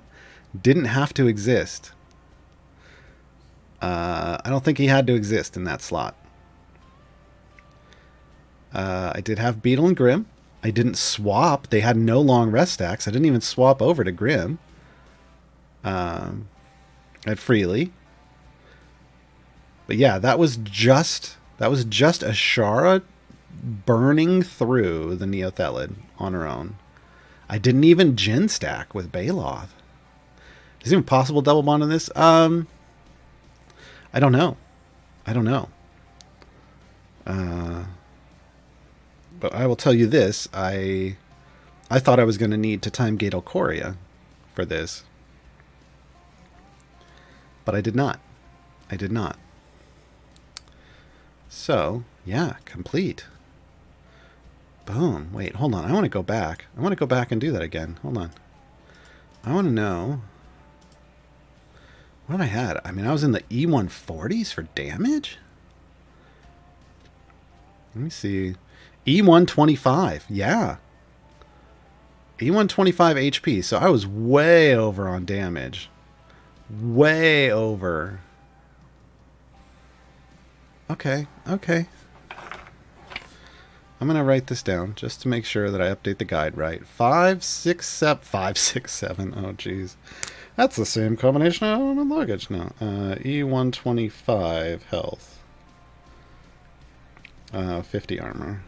didn't have to exist. I don't think he had to exist in that slot. I did have Beetle and Grim. I didn't swap. They had no long rest stacks. I didn't even swap over to Grim. At Freely. But yeah, that was just Ashara burning through the Neothelid on her own. I didn't even Jin stack with Baloth. Is it even possible double bond on this? I don't know. I don't know. But I will tell you this. I thought I was going to need to time gate Ulkoria for this. But I did not. I did not. So, yeah, complete. Boom. Wait, hold on. I want to go back. I want to go back and do that again. Hold on. I want to know what I had. I mean, I was in the E140s for damage? Let me see. E125. Yeah. E125 HP. So I was way over on damage. Way over. Okay, okay. I'm going to write this down just to make sure that I update the guide right. 567. Oh, jeez. That's the same combination I have on my luggage now. E125 health. 50 armor.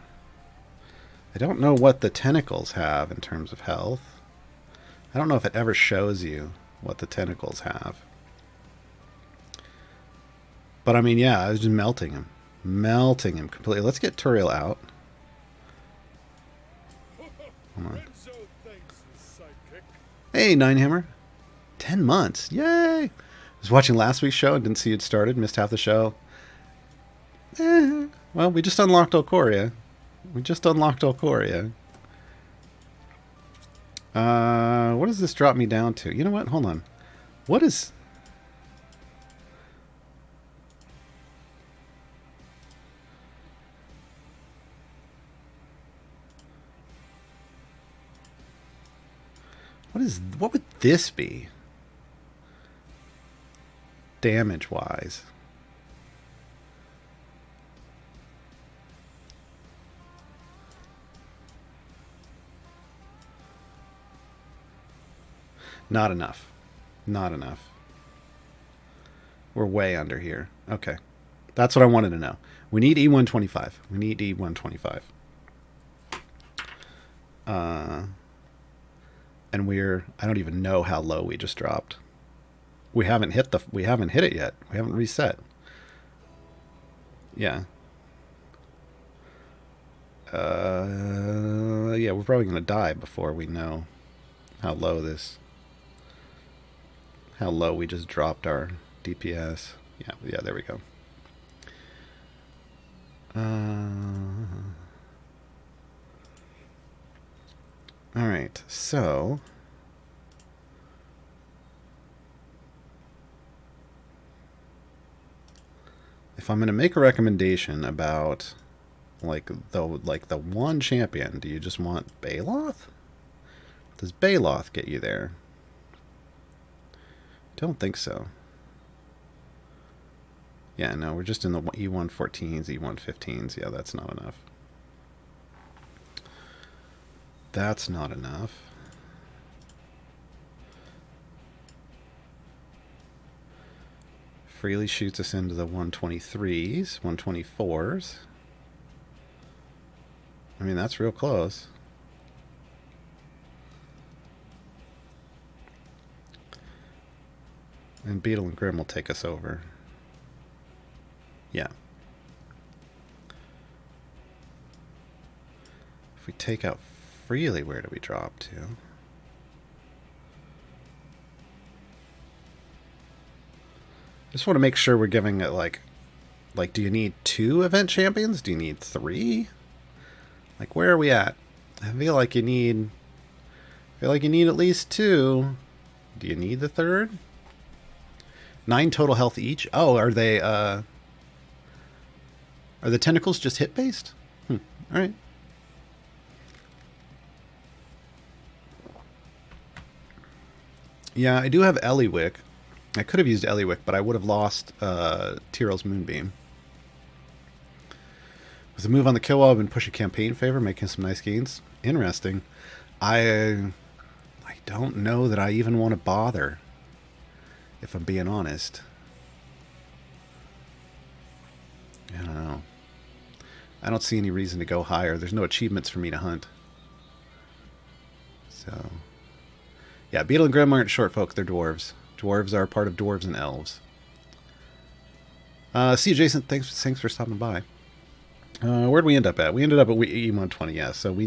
I don't know what the tentacles have in terms of health. I don't know if it ever shows you what the tentacles have. But I mean, yeah, I was just melting him. Melting him completely. Let's get Turiel out. Come on. Hey, Ninehammer. 10 months. Yay! I was watching last week's show and didn't see it started. Missed half the show. Well, we just unlocked Ulkoria. What does this drop me down to? You know what? Hold on. What is... What would this be? Damage-wise. Not enough. Not enough. We're way under here. Okay. That's what I wanted to know. We need E125. We need E125. And I don't even know how low we just dropped. We haven't hit it yet. We haven't reset. Yeah. Yeah, we're probably going to die before we know how low we just dropped our DPS. Yeah, there we go. Alright, so... if I'm going to make a recommendation about like the one champion, do you just want Baloth? Does Baloth get you there? Don't think so. Yeah, no, we're just in the E114s, E115s. Yeah, that's not enough. That's not enough. Freely shoots us into the 123s, 124s. I mean, that's real close. And Beetle and Grim will take us over. Yeah. If we take out Freely, where do we drop to? Just want to make sure we're giving it like do you need 2 event champions? Do you need 3? Like, where are we at? I feel like you need at least 2. Do you need the 3rd? 9 total health each. Oh, are they are the tentacles just hit based? All right. Yeah, I do have Eliwick. I could have used Eliwick, but I would have lost Tyrell's Moonbeam. With a move on the kill wall, I've been pushing campaign favor, making some nice gains. Interesting. I don't know that I even want to bother, if I'm being honest. I don't know. I don't see any reason to go higher. There's no achievements for me to hunt. So, yeah, Beetle and Grim aren't short folk, they're dwarves. Dwarves are part of dwarves and elves. See you, Jason. Thanks for stopping by. Where'd we end up at? We ended up at E120, yeah. So you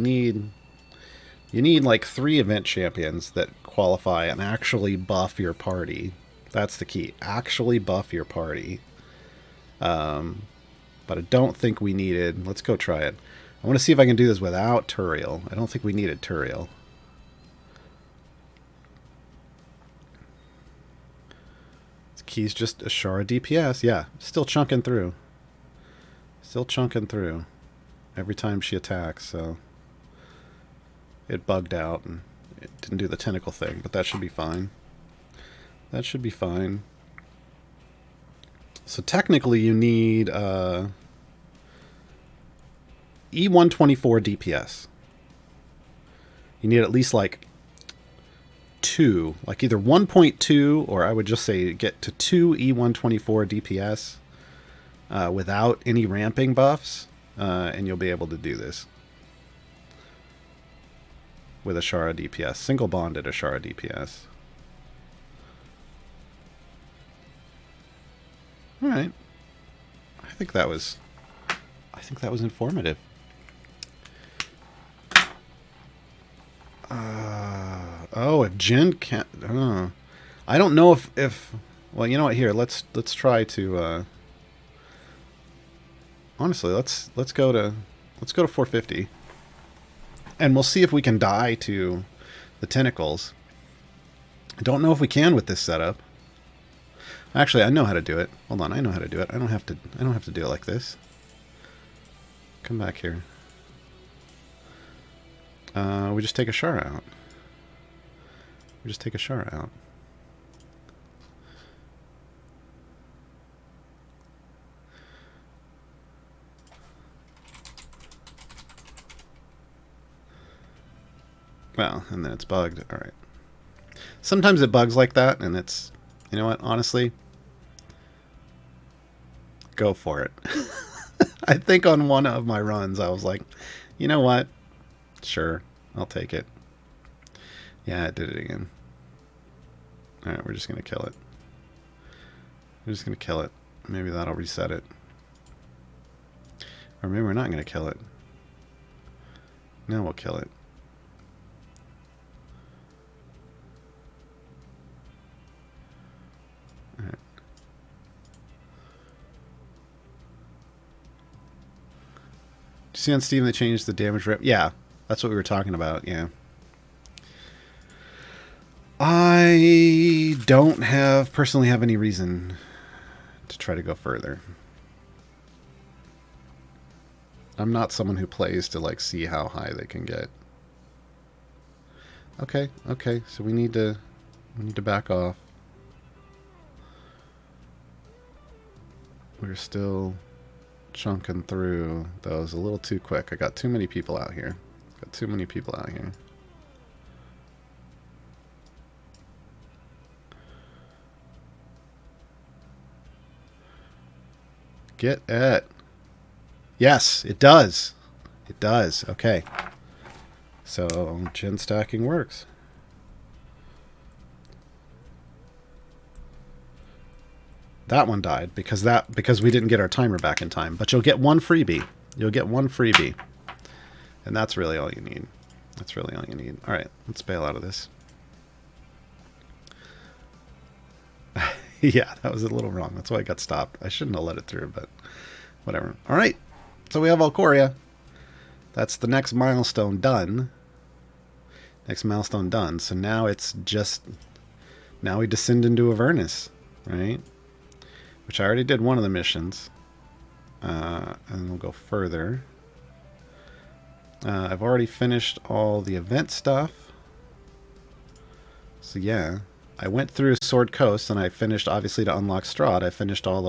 need like 3 event champions that qualify and actually buff your party. That's the key. Actually buff your party. But I don't think we needed... Let's go try it. I want to see if I can do this without Turiel. I don't think we needed Turiel. This key's just Ashara DPS. Yeah, still chunking through. Still chunking through every time she attacks, so... It bugged out and it didn't do the tentacle thing, but that should be fine. That should be fine. So technically you need E124 DPS. You need at least like 2, like either 1.2 or I would just say get to 2 E124 DPS without any ramping buffs, and you'll be able to do this. With Ashara DPS. Single bonded Ashara DPS. Alright. I think that was informative. Oh, if Jin can't... I don't know if... Well, you know what? Here, let's try to... honestly, let's go to 450. And we'll see if we can die to the tentacles. I don't know if we can with this setup. Actually, I know how to do it. Hold on, I know how to do it. I don't have to do it like this. Come back here. We just take Ashara out. out. Well, and then it's bugged. All right. Sometimes it bugs like that, and it's... You know what? Honestly, go for it. I think on one of my runs, I was like, you know what? Sure, I'll take it. Yeah, it did it again. All right, we're just going to kill it. Maybe that'll reset it. Or maybe we're not going to kill it. Now we'll kill it. Alright. Did you see on Steam they changed the damage rep? Yeah, that's what we were talking about, yeah. I don't personally have any reason to try to go further. I'm not someone who plays to like see how high they can get. Okay, so we need to back off. We're still chunking through those a little too quick. I got too many people out here. Get at. Yes, it does. It does. Okay. So gen stacking works. That one died because we didn't get our timer back in time. But you'll get one freebie. And that's really all you need. All right, let's bail out of this. Yeah, that was a little wrong. That's why I got stopped. I shouldn't have let it through, but whatever. All right, so we have Ulkoria. That's the next milestone done. So now it's just... Now we descend into Avernus, right? Which I already did one of the missions. And we'll go further. I've already finished all the event stuff. So yeah, I went through Sword Coast and I finished, obviously, to unlock Strahd. I finished all